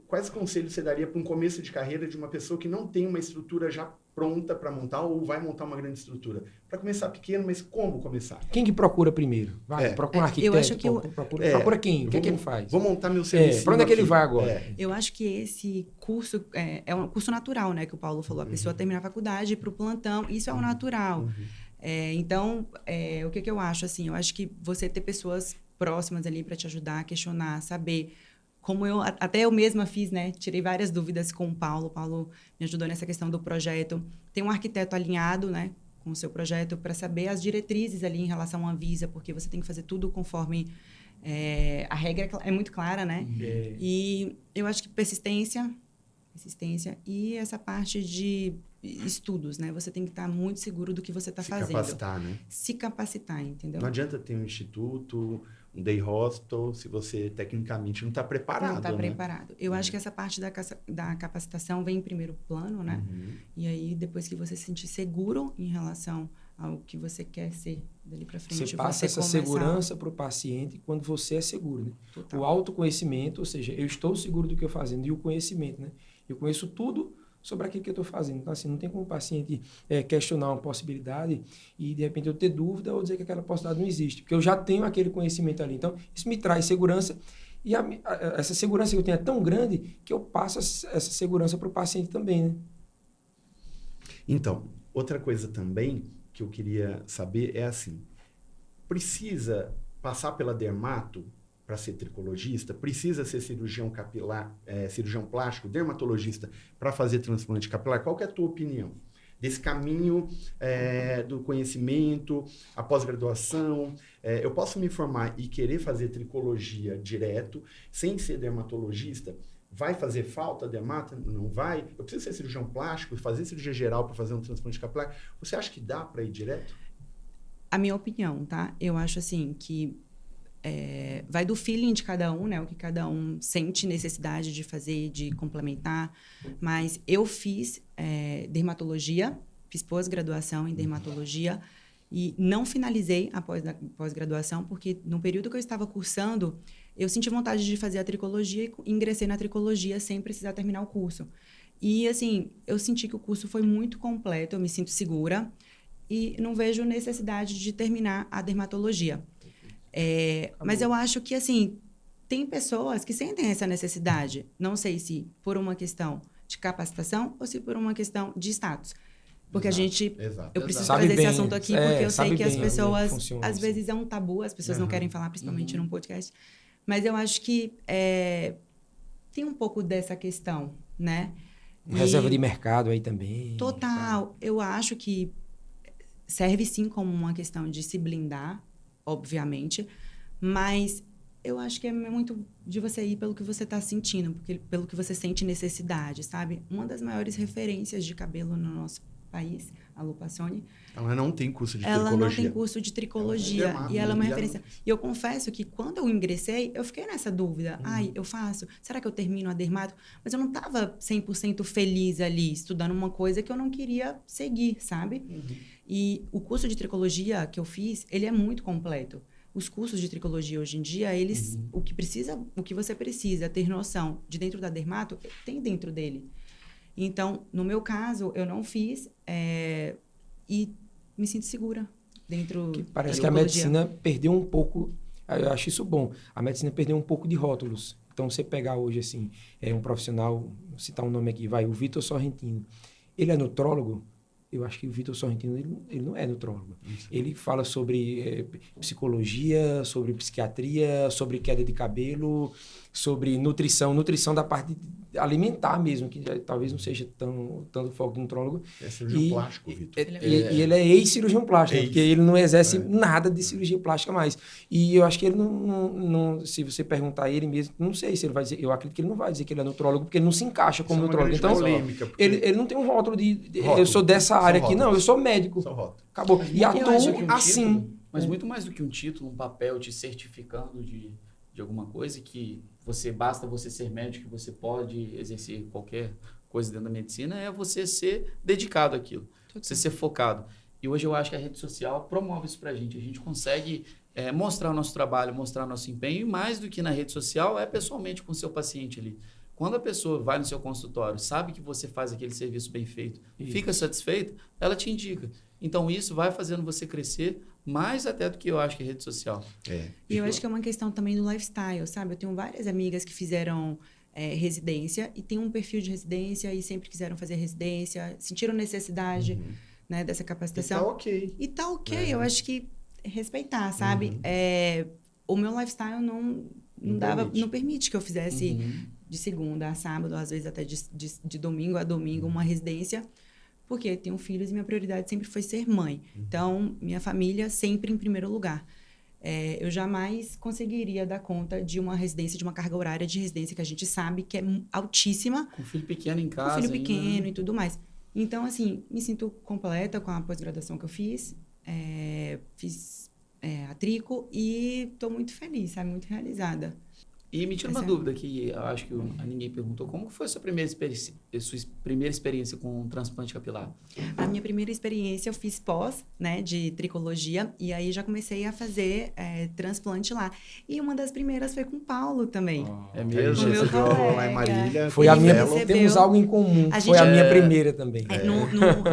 S4: Quais conselhos você daria para um começo de carreira de uma pessoa que não tem uma estrutura já pronta para montar ou vai montar uma grande estrutura? Para começar pequeno, mas como começar?
S2: Quem que procura primeiro? Procura um arquiteto?
S3: Eu acho que
S2: procura quem? O que é que ele faz?
S4: Vou montar meu serviço.
S2: Para onde é que ele vai agora?
S3: Eu acho que esse curso é um curso natural, né? Que o Paulo falou. A pessoa termina a faculdade, ir para o plantão, isso é o natural. Então, o que eu acho? Assim, eu acho que você ter pessoas próximas ali para te ajudar a questionar, saber... Como até eu mesma fiz, né? Tirei várias dúvidas com o Paulo. O Paulo me ajudou nessa questão do projeto. Tem um arquiteto alinhado, né? Com o seu projeto para saber as diretrizes ali em relação à Anvisa, porque você tem que fazer tudo conforme... a regra é muito clara, né? E eu acho que persistência e essa parte de estudos, né? Você tem que estar muito seguro do que você está
S4: Se
S3: fazendo.
S4: capacitar, né?
S3: Se capacitar, entendeu?
S4: Não adianta ter um instituto, um day hostel, se você tecnicamente não está preparado,
S3: Não está
S4: né?
S3: preparado. Eu acho que essa parte da capacitação vem em primeiro plano, né?
S4: Uhum.
S3: E aí, depois que você se sentir seguro em relação ao que você quer ser dali para frente,
S2: Você passa essa
S3: começa
S2: segurança para o paciente quando você é seguro, né?
S3: Total.
S2: O autoconhecimento, ou seja, eu estou seguro do que eu estou fazendo, e o conhecimento, né? Eu conheço tudo sobre aquilo que eu estou fazendo. Então, assim, não tem como o paciente questionar uma possibilidade e, de repente, eu ter dúvida ou dizer que aquela possibilidade não existe, porque eu já tenho aquele conhecimento ali. Então, isso me traz segurança e essa segurança que eu tenho é tão grande que eu passo essa segurança para o paciente também, né?
S4: Então, outra coisa também que eu queria saber é assim, precisa passar pela dermato para ser tricologista? Precisa ser cirurgião capilar, cirurgião plástico, dermatologista para fazer transplante capilar? Qual que é a tua opinião desse caminho do conhecimento, a pós-graduação? Eu posso me formar e querer fazer tricologia direto, sem ser dermatologista? Vai fazer falta a dermata? Não vai? Eu preciso ser cirurgião plástico, fazer cirurgia geral para fazer um transplante capilar? Você acha que dá para ir direto?
S3: A minha opinião, tá? Eu acho assim que vai do feeling de cada um, né? O que cada um sente necessidade de fazer, de complementar. Mas eu fiz dermatologia, fiz pós-graduação em dermatologia e não finalizei a pós-graduação porque no período que eu estava cursando, eu senti vontade de fazer a tricologia e ingressei na tricologia sem precisar terminar o curso. E, assim, eu senti que o curso foi muito completo, eu me sinto segura e não vejo necessidade de terminar a dermatologia. Mas eu acho que, assim, tem pessoas que sentem essa necessidade. Não sei se por uma questão de capacitação ou se por uma questão de status. Porque
S4: Exato.
S3: eu preciso
S2: Sabe
S3: trazer
S2: bem,
S3: esse assunto aqui, porque eu sei que as
S2: bem
S3: pessoas,
S2: funciona,
S3: às
S2: assim.
S3: vezes é um tabu, as pessoas não querem falar, principalmente num podcast. Mas eu acho que tem um pouco dessa questão, né?
S2: Reserva de mercado aí também.
S3: Total. Eu acho que serve sim como uma questão de se blindar, obviamente, mas eu acho que é muito de você ir pelo que você está sentindo, pelo que você sente necessidade, sabe? Uma das maiores referências de cabelo no nosso país, a Lu Passione,
S4: Ela não tem curso de
S3: ela
S4: tricologia.
S3: não tem curso de tricologia
S4: Ela é
S3: e ela é uma
S4: dermato,
S3: referência. E eu confesso que quando eu ingressei, eu fiquei nessa dúvida. Ai, eu faço? Será que eu termino a dermato? Mas eu não estava 100% feliz ali, estudando uma coisa que eu não queria seguir, sabe? E o curso de tricologia que eu fiz, ele é muito completo. Os cursos de tricologia hoje em dia, eles, o que você precisa ter noção de dentro da dermato, tem dentro dele. Então, no meu caso, eu não fiz e me sinto segura dentro
S2: Parece
S3: da
S2: que a
S3: tricologia.
S2: medicina perdeu um pouco, eu acho isso bom, a medicina perdeu um pouco de rótulos. Então, você pegar hoje, assim, um profissional, vou citar um nome aqui, o Vitor Sorrentino, ele é nutrólogo. Eu acho que o Vitor Sorrentino, ele não é nutrólogo. Ele fala sobre psicologia, sobre psiquiatria, sobre queda de cabelo, sobre nutrição da parte alimentar mesmo, que talvez não seja tanto foco do nutrólogo.
S4: É cirurgião plástico, Vitor.
S2: E ele é ex-cirurgião plástico, porque ele não exerce nada de cirurgia plástica mais. E eu acho que ele não se você perguntar a ele mesmo, não sei se ele vai dizer, eu acredito que ele não vai dizer que ele é nutrólogo, porque ele não se encaixa como nutrólogo. Então,
S4: polêmica, porque...
S2: ele não tem um rótulo eu sou dessa área aqui. Não, eu sou médico. Acabou. E atuo assim.
S1: Mas muito mais do que um título, um papel te certificando de alguma coisa, que basta você ser médico, que você pode exercer qualquer coisa dentro da medicina, é você ser dedicado àquilo, você ser focado. E hoje eu acho que a rede social promove isso pra gente. A gente consegue mostrar o nosso trabalho, mostrar o nosso empenho, e mais do que na rede social, é pessoalmente com o seu paciente ali. Quando a pessoa vai no seu consultório, sabe que você faz aquele serviço bem feito, fica satisfeita, ela te indica. Então, isso vai fazendo você crescer mais até do que eu acho que é rede social.
S3: E eu acho que é uma questão também do lifestyle, sabe? Eu tenho várias amigas que fizeram residência e tem um perfil de residência e sempre quiseram fazer residência, sentiram necessão né, dessa capacitação.
S4: E tá ok.
S3: E tá ok, eu acho que respeitar, sabe? O meu lifestyle não permite que eu fizesse de segunda a sábado, às vezes até de domingo a domingo, uma residência, porque tenho filhos e minha prioridade sempre foi ser mãe. Então, minha família sempre em primeiro lugar. Eu jamais conseguiria dar conta de uma residência, de uma carga horária de residência que a gente sabe que é altíssima.
S1: Com filho pequeno em casa.
S3: Com filho pequeno e tudo mais. Então, assim, me sinto completa com a pós-graduação que eu fiz. Fiz a trico e estou muito feliz, sabe? Muito realizada.
S1: E me tira uma dúvida que eu acho que ninguém perguntou. Como que foi a sua primeira experiência com transplante capilar?
S3: A minha primeira experiência eu fiz pós, né, de tricologia, e aí já comecei a fazer transplante lá. E uma das primeiras foi com o Paulo também.
S1: É
S4: Ele
S1: mesmo?
S3: O meu
S4: recebeu lá em
S3: colega.
S4: Marília.
S2: Foi a
S3: Ele
S2: minha.
S3: recebeu-
S2: Temos algo em comum.
S3: A
S2: Foi
S3: gente-
S2: a minha primeira também.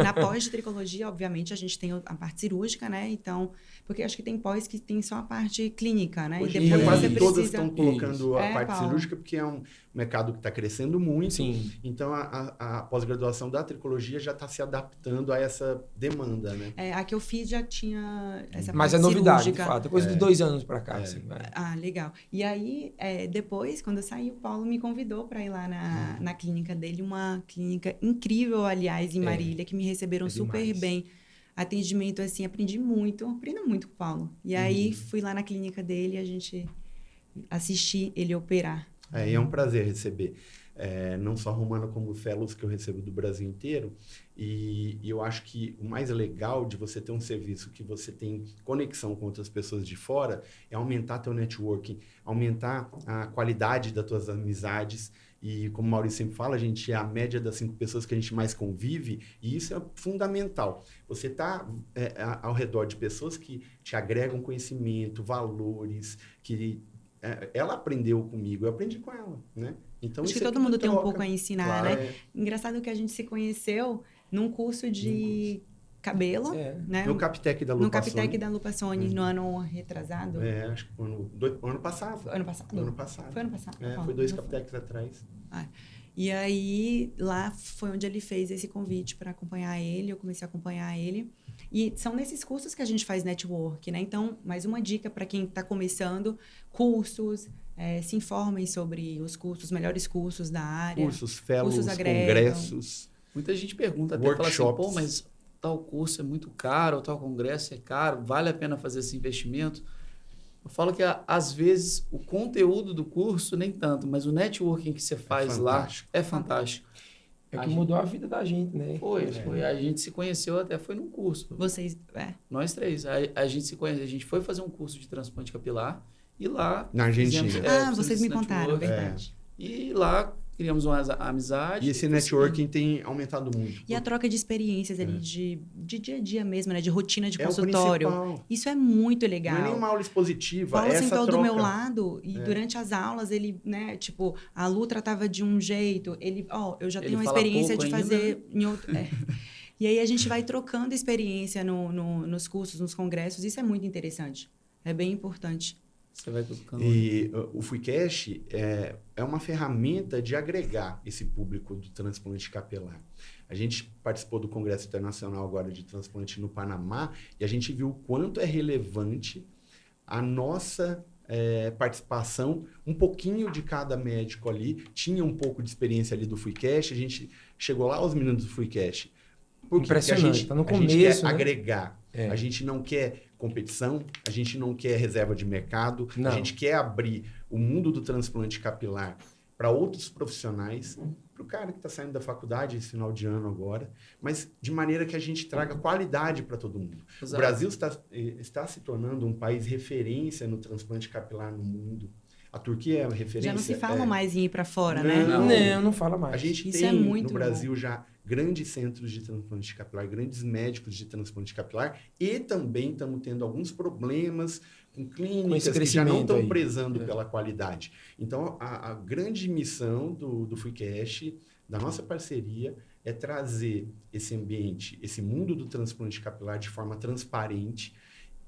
S3: Na pós de tricologia, obviamente, a gente tem a parte cirúrgica, né? Então, porque acho que tem pós que tem só a parte clínica, né?
S4: Hoje
S3: E
S4: em dia
S3: depois
S4: quase
S3: você
S4: todas
S3: precisa...
S4: estão colocando a
S3: É,
S4: parte
S3: Paulo.
S4: cirúrgica porque é um mercado que está crescendo muito.
S2: Sim.
S4: Então, a pós-graduação da tricologia já está se adaptando a essa demanda, né?
S3: A que eu fiz já tinha essa
S2: Mas
S3: parte
S2: é novidade, de
S3: cirúrgica.
S2: fato. É coisa de 2 anos pra cá. Assim, vai.
S3: Ah, legal. E aí, depois, quando eu saí, o Paulo me convidou para ir lá na clínica dele, uma clínica incrível, aliás, em Marília, que me receberam
S2: é
S3: super
S2: demais.
S3: bem. Atendimento, assim, aprendo muito com o Paulo. E aí, fui lá na clínica dele e a gente assisti ele operar.
S4: E é um prazer receber, não só Romana como fellows que eu recebo do Brasil inteiro. E eu acho que o mais legal de você ter um serviço que você tem conexão com outras pessoas de fora é aumentar teu networking, aumentar a qualidade das tuas amizades. E como o Maurício sempre fala, a gente é a média das 5 pessoas que a gente mais convive, e isso é fundamental. Você está ao redor de pessoas que te agregam conhecimento, valores, que ela aprendeu comigo, eu aprendi com ela, né? Então,
S3: Acho que
S4: isso é
S3: todo
S4: tudo
S3: mundo tem um
S4: troca.
S3: pouco a ensinar,
S4: Claro,
S3: né? Engraçado que a gente se conheceu num curso de cabelo, né?
S4: No Capitec da
S3: No
S4: Lupa
S3: Capitec
S4: Sony.
S3: da Lupa Sony, no ano retrasado.
S4: Acho que ano passado.
S3: Ano passado?
S4: Ano passado.
S3: Foi ano passado.
S4: Foi 2 Capitecs atrás.
S3: E aí, lá foi onde ele fez esse convite para acompanhar ele, eu comecei a acompanhar ele. E são nesses cursos que a gente faz network, né? Então, mais uma dica para quem está começando, cursos, se informem sobre os cursos, os melhores cursos da área.
S4: Cursos, fellows,
S3: Cursos agregam.
S4: congressos.
S1: Muita gente pergunta, até fala assim,
S4: Workshops.
S1: pô, mas tal curso é muito caro, ou tal congresso é caro, vale a pena fazer esse investimento? Eu falo que, às vezes, o conteúdo do curso, nem tanto, mas o networking que você faz lá
S4: fantástico.
S1: é fantástico.
S2: É que mudou a vida da gente, né?
S1: Foi. A gente se conheceu até, foi num curso.
S3: Vocês...
S1: Nós três. A gente se conhece, a gente foi fazer um curso de transplante capilar e lá...
S4: Na Argentina.
S1: fizemos
S3: vocês me
S1: esse
S3: contaram,
S1: network.
S3: verdade.
S1: E lá criamos uma amizade.
S4: E esse networking tem aumentado muito.
S3: E a troca de experiências ali de dia a dia mesmo, né? De rotina de
S4: É o
S3: consultório.
S4: principal.
S3: Isso é muito legal.
S4: Não é nenhuma aula expositiva,
S3: Paulo
S4: essa
S3: sentou
S4: troca.
S3: do meu lado e durante as aulas ele, né, tipo, a Lu tratava de um jeito, eu já
S1: Ele
S3: tenho uma
S1: fala
S3: experiência
S1: pouco
S3: de
S1: ainda,
S3: fazer em outro... E aí a gente vai trocando experiência nos cursos, nos congressos, isso é muito interessante, é bem importante.
S1: Você vai colocando...
S4: E o FreeCash é uma ferramenta de agregar esse público do transplante capilar. A gente participou do Congresso Internacional agora de Transplante no Panamá e a gente viu o quanto é relevante a nossa participação, um pouquinho de cada médico ali, tinha um pouco de experiência ali do FreeCash, a gente chegou lá aos meninos do FreeCash.
S2: Impressionante, tá no
S4: a gente
S2: começo,
S4: quer
S2: né?
S4: agregar, a gente não quer competição, a gente não quer reserva de mercado,
S2: Não.
S4: a gente quer abrir o mundo do transplante capilar para outros profissionais, para o cara que está saindo da faculdade esse final de ano agora, mas de maneira que a gente traga qualidade para todo mundo.
S1: Exato.
S4: O Brasil está se tornando um país referência no transplante capilar no mundo. A Turquia é uma referência.
S3: Já não se fala mais em ir para fora, né?
S2: Não fala mais.
S4: A gente
S3: Isso
S4: tem
S3: é muito
S4: no Brasil já grandes centros de transplante capilar, grandes médicos de transplante capilar e também estamos tendo alguns problemas com clínicas que já não estão prezando pela qualidade. Então, a grande missão do FreeCash, da nossa parceria, é trazer esse ambiente, esse mundo do transplante capilar de forma transparente,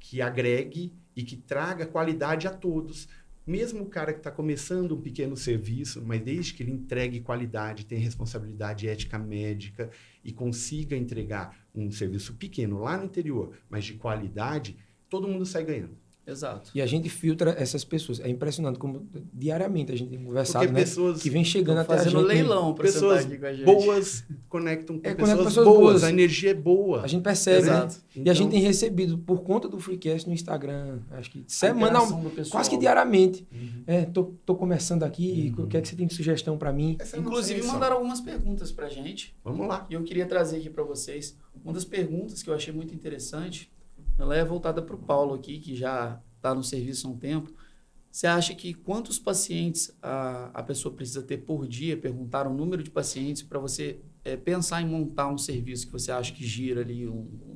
S4: que agregue e que traga qualidade a todos. Mesmo o cara que está começando um pequeno serviço, mas desde que ele entregue qualidade, tenha responsabilidade ética médica e consiga entregar um serviço pequeno lá no interior, mas de qualidade, todo mundo sai ganhando.
S1: Exato.
S2: E a gente filtra essas pessoas. É impressionante como diariamente a gente tem conversado,
S4: Porque
S2: né?
S4: pessoas
S2: Que vem chegando até a
S1: Fazendo
S2: gente.
S1: leilão para
S4: pessoas
S1: sentar aqui com a gente.
S4: boas conectam com
S2: Conecta
S4: pessoas boas, a energia é boa.
S2: A gente percebe, né?
S1: Exato.
S2: E a
S4: Então-
S2: gente tem recebido, por conta do Freecast no Instagram, acho que
S1: A
S2: semanal,
S1: interação do pessoal.
S2: quase que diariamente.
S4: Uhum.
S2: Tô começando aqui, o que é que você tem de sugestão para mim?
S4: Essa é a nossa
S1: Inclusive,
S4: missão.
S1: mandaram algumas perguntas pra gente.
S4: Vamos lá.
S1: E eu queria trazer aqui para vocês. Uma das perguntas que eu achei muito interessante, ela é voltada para o Paulo aqui, que já está no serviço há um tempo. Você acha que quantos pacientes a pessoa precisa ter por dia? Perguntaram o número de pacientes para você pensar em montar um serviço que você acha que gira ali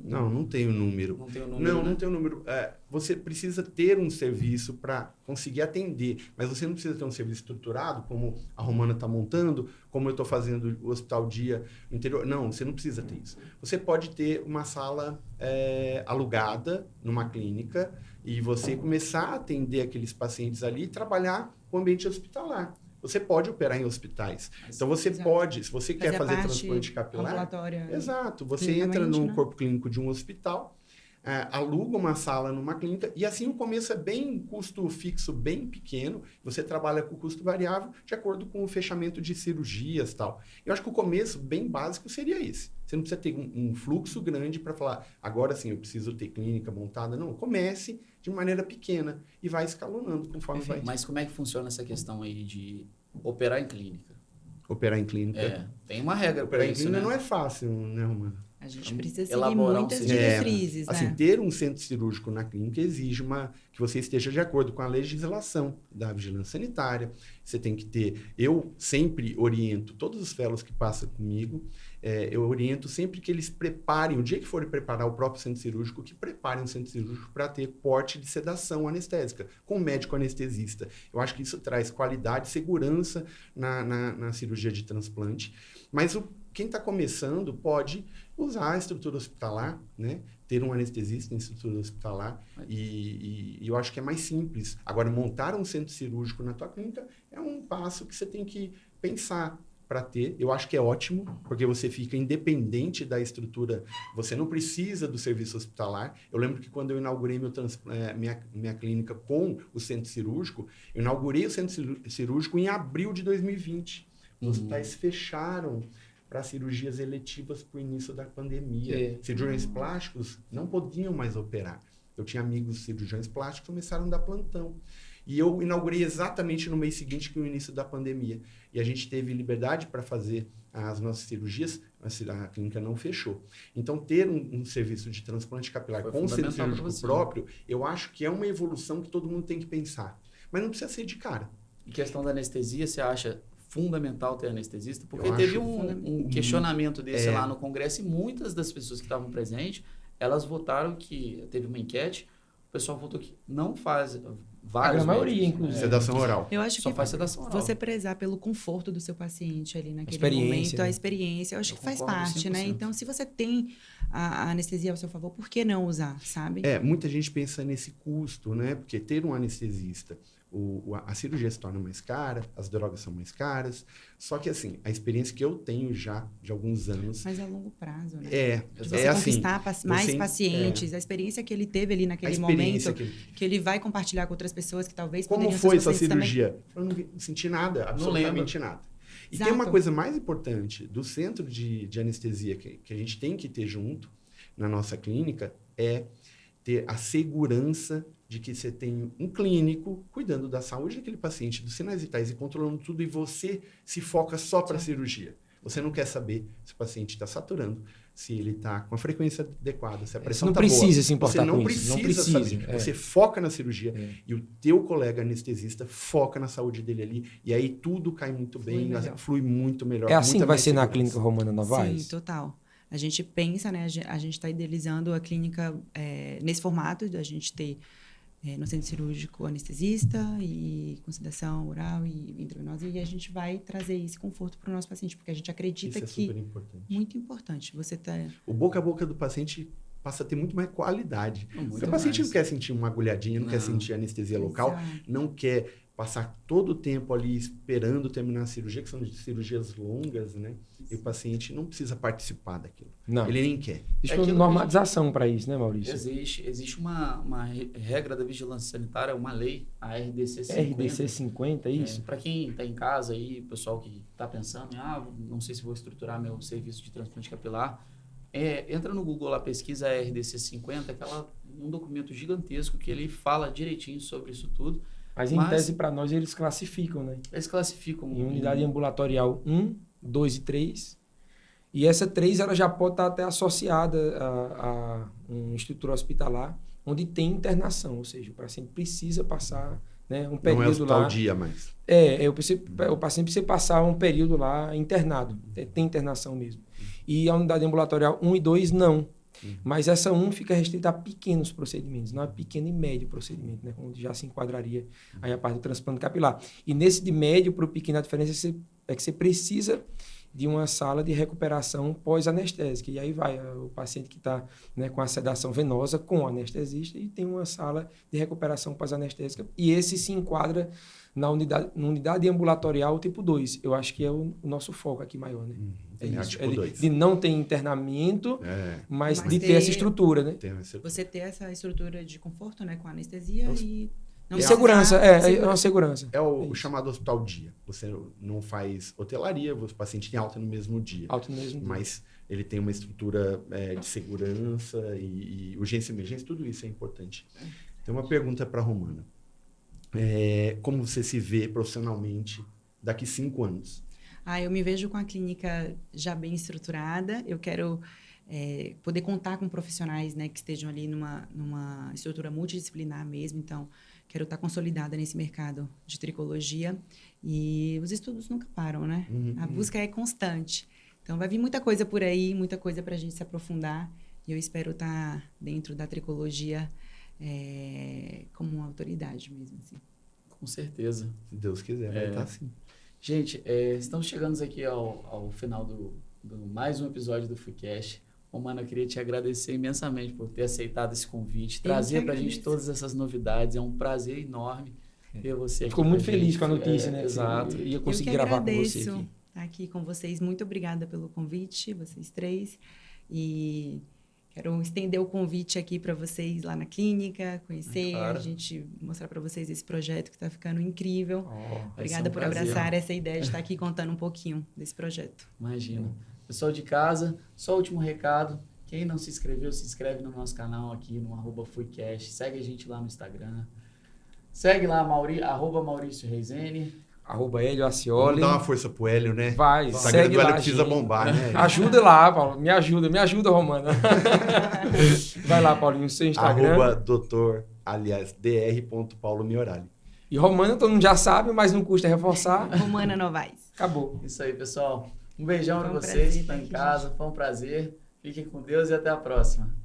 S4: Não tem o número.
S1: Não tem o número, né?
S4: Não tem o número. Você precisa ter um serviço para conseguir atender, mas você não precisa ter um serviço estruturado, como a Romana está montando, como eu estou fazendo o Hospital Dia no interior. Não, você não precisa ter isso. Você pode ter uma sala alugada numa clínica e você começar a atender aqueles pacientes ali e trabalhar com o ambiente hospitalar. Você pode operar em hospitais. Então, você
S3: Exato.
S4: pode, se você quer fazer transplante capilar...
S3: ambulatória.
S4: Exato. Você entra
S3: clinicamente,
S4: no
S3: né?
S4: corpo clínico de um hospital, aluga uma sala numa clínica, e assim o começo é bem custo fixo, bem pequeno. Você trabalha com custo variável de acordo com o fechamento de cirurgias e tal. Eu acho que o começo bem básico seria esse. Você não precisa ter um fluxo grande para falar, agora sim, eu preciso ter clínica montada. Não, comece de maneira pequena e vai escalonando conforme vai.
S1: Mas como é que funciona essa questão aí de operar em clínica?
S4: Operar em clínica.
S1: Tem uma regra para
S4: Operar em
S1: isso,
S4: clínica
S1: né?
S4: não é fácil, né, Romana?
S3: A gente
S1: Vamos
S3: precisa seguir
S1: elaborar um
S3: muitas
S1: serviço.
S3: diretrizes, né?
S4: Assim, ter um centro cirúrgico na clínica exige que você esteja de acordo com a legislação da vigilância sanitária. Você tem que ter... Eu sempre oriento todos os fellows que passam comigo, eu oriento sempre que eles preparem, o dia que forem preparar o próprio centro cirúrgico, que preparem um centro cirúrgico para ter porte de sedação anestésica, com médico anestesista. Eu acho que isso traz qualidade e segurança na cirurgia de transplante. Mas quem está começando pode usar a estrutura hospitalar, né? Ter um anestesista em estrutura hospitalar e eu acho que é mais simples. Agora, montar um centro cirúrgico na tua clínica é um passo que você tem que pensar para ter. Eu acho que é ótimo, porque você fica independente da estrutura, você não precisa do serviço hospitalar. Eu lembro que quando eu inaugurei minha clínica com o centro cirúrgico, eu inaugurei o centro cirúrgico em abril de 2020. Os hospitais fecharam para cirurgias eletivas para o início da pandemia. Cirurgiões plásticos não podiam mais operar. Eu tinha amigos cirurgiões plásticos que começaram a dar plantão. E eu inaugurei exatamente no mês seguinte que o início da pandemia. E a gente teve liberdade para fazer as nossas cirurgias, a clínica não fechou. Então, ter um serviço de transplante capilar
S1: Foi
S4: com um centro
S1: fundamental
S4: cirúrgico
S1: pra você,
S4: próprio, eu acho que é uma evolução que todo mundo tem que pensar. Mas não precisa ser de cara.
S1: Em questão da anestesia, você acha fundamental ter anestesista? Porque
S4: Eu
S1: teve
S4: acho
S1: um questionamento desse lá no Congresso e muitas das pessoas que estavam presentes, elas votaram que... Teve uma enquete, o pessoal votou que não faz...
S2: A maioria, inclusive.
S4: Sedação oral.
S3: Eu acho
S1: Só
S3: que
S1: faz sedação oral.
S3: você prezar pelo conforto do seu paciente ali naquele
S2: Experiência,
S3: momento,
S2: né?
S3: a experiência, eu acho
S1: Eu
S3: que faz
S1: concordo
S3: parte, né?
S1: 100%.
S3: Então, se você tem a anestesia ao seu favor, por que não usar, sabe?
S4: Muita gente pensa nesse custo, né? Porque ter um anestesista, a cirurgia se torna mais cara, as drogas são mais caras. Só que, assim, a experiência que eu tenho já de alguns anos
S3: Mas a longo prazo, né? De
S1: Exato.
S3: você
S4: assim,
S3: conquistar mais
S4: você-
S3: pacientes, a experiência que ele teve ali
S4: a
S3: naquele
S4: experiência
S3: momento,
S4: que
S3: que ele vai compartilhar com outras pessoas que talvez
S4: Como
S3: poderiam
S4: foi
S3: ser
S4: sua
S3: pacientes também.
S4: cirurgia? Eu não senti nada, absolutamente nada. E tem uma
S3: Exato.
S4: coisa mais importante do centro de anestesia que a gente tem que ter junto na nossa clínica, é ter a segurança de que você tem um clínico cuidando da saúde daquele paciente, dos sinais vitais e controlando tudo, e você se foca só para a cirurgia. Você não quer saber se o paciente está saturando, se ele está com a frequência adequada, se a pressão
S2: não
S4: está boa.
S2: precisa se importar
S4: Você não
S2: com isso, não
S4: precisa
S2: precisa,
S4: saber.
S2: é.
S4: Você foca na cirurgia e o teu colega anestesista foca na saúde dele ali, e aí tudo cai muito bem,
S3: melhor.
S4: flui muito melhor.
S2: É assim
S4: muita
S2: que vai
S4: mais
S2: ser na
S4: segurança.
S2: Clínica Romana Novaes?
S3: Sim, total. A gente pensa, né? A gente está idealizando a clínica nesse formato de a gente ter no centro cirúrgico anestesista e com sedação oral e intravenosa, e a gente vai trazer esse conforto para o nosso paciente, porque a gente acredita
S4: Isso é
S3: que
S4: super importante.
S3: muito importante. Você tá
S4: O boca a boca do paciente passa a ter muito mais qualidade.
S1: Muito
S4: Porque o paciente
S1: mais.
S4: não quer sentir uma agulhadinha, não quer sentir anestesia local,
S3: Exato.
S4: não quer passar todo o tempo ali esperando terminar a cirurgia, que são cirurgias longas, né? E o paciente não precisa participar daquilo.
S2: Não.
S4: Ele nem quer.
S2: Existe
S1: aquilo que
S2: normalização para isso, né, Maurício?
S1: Existe uma regra da vigilância sanitária, uma lei, a RDC 50.
S2: RDC 50, é isso?
S1: Para quem está em casa aí, pessoal que está pensando, não sei se vou estruturar meu serviço de transplante capilar, entra no Google lá, pesquisa a RDC 50, um documento gigantesco que ele fala direitinho sobre isso tudo.
S2: Mas em tese, para nós, eles classificam, né?
S1: Eles classificam.
S2: Em unidade ambulatorial 1, 2 e 3. E essa 3 ela já pode estar até associada a uma estrutura hospitalar onde tem internação, ou seja, o paciente precisa passar, né, um período
S4: não é hospital
S2: lá.
S4: dia mais.
S2: O paciente precisa passar um período lá internado. Tem internação mesmo. E a unidade ambulatorial 1 e 2 não. Mas essa 1 fica restrita a pequenos procedimentos, não a pequeno e médio procedimento, né? Onde já se enquadraria aí a parte do transplante capilar. E nesse de médio para o pequeno, a diferença é que você precisa de uma sala de recuperação pós-anestésica. E aí vai o paciente que está, né, com a sedação venosa, com o anestesista, e tem uma sala de recuperação pós-anestésica. E esse se enquadra na unidade ambulatorial tipo 2. Eu acho que é o nosso foco aqui maior, né? É isso.
S4: Tipo 2.
S2: De não ter internamento, mas de ter
S3: ter
S2: essa estrutura, né?
S3: Você ter essa estrutura de conforto, né? Com anestesia e...
S2: E segurança, é uma segurança.
S4: É o chamado hospital dia. Você não faz hotelaria, o paciente tem alta no mesmo dia.
S2: Alta no mesmo dia.
S4: Mas ele tem uma estrutura de segurança e urgência e emergência, tudo isso é importante. Tem uma pergunta para a Romana. Como você se vê profissionalmente daqui 5 anos?
S3: Eu me vejo com a clínica já bem estruturada. Eu quero poder contar com profissionais, né, que estejam ali numa estrutura multidisciplinar mesmo. Então, quero estar consolidada nesse mercado de tricologia. E os estudos nunca param, né? A busca é constante. Então, vai vir muita coisa por aí, muita coisa para a gente se aprofundar. E eu espero estar dentro da tricologia como uma autoridade mesmo, assim.
S1: Com certeza.
S4: Se Deus quiser, vai estar assim.
S1: Gente, estamos chegando aqui ao final do mais um episódio do FUICast. Romana, eu queria te agradecer imensamente por ter aceitado esse convite, trazer para a gente todas essas novidades. É um prazer enorme ter você aqui.
S2: Ficou muito feliz com a notícia, né?
S1: Exato.
S2: E eu consegui gravar com você aqui.
S3: Eu que agradeço estar aqui com vocês. Muito obrigada pelo convite, vocês 3. E quero estender o convite aqui para vocês lá na clínica, conhecer, a gente mostrar para vocês esse projeto que está ficando incrível. Obrigada por abraçar essa ideia de estar aqui contando um pouquinho desse projeto.
S1: Imagina. Pessoal de casa, só o último recado. Quem não se inscreveu, se inscreve no nosso canal aqui no @FuiCast. Segue a gente lá no Instagram. Segue lá, Maurício Reisene.
S2: @Hélio Acioli.
S4: Vamos dar uma força pro Hélio, né?
S2: Vai,
S4: o
S2: segue
S4: do
S2: lá,
S4: Hélio precisa bombar, né?
S2: Ajuda lá, Paulo. Me ajuda, Romana. Vai lá, Paulinho, seu Instagram.
S4: @Dr. Miorali.
S2: E Romana, todo mundo já sabe, mas não custa reforçar.
S3: Romana Novaes.
S2: Acabou.
S1: Isso aí, pessoal. Um beijão para vocês que estão em casa. Foi um prazer. Fiquem com Deus e até a próxima.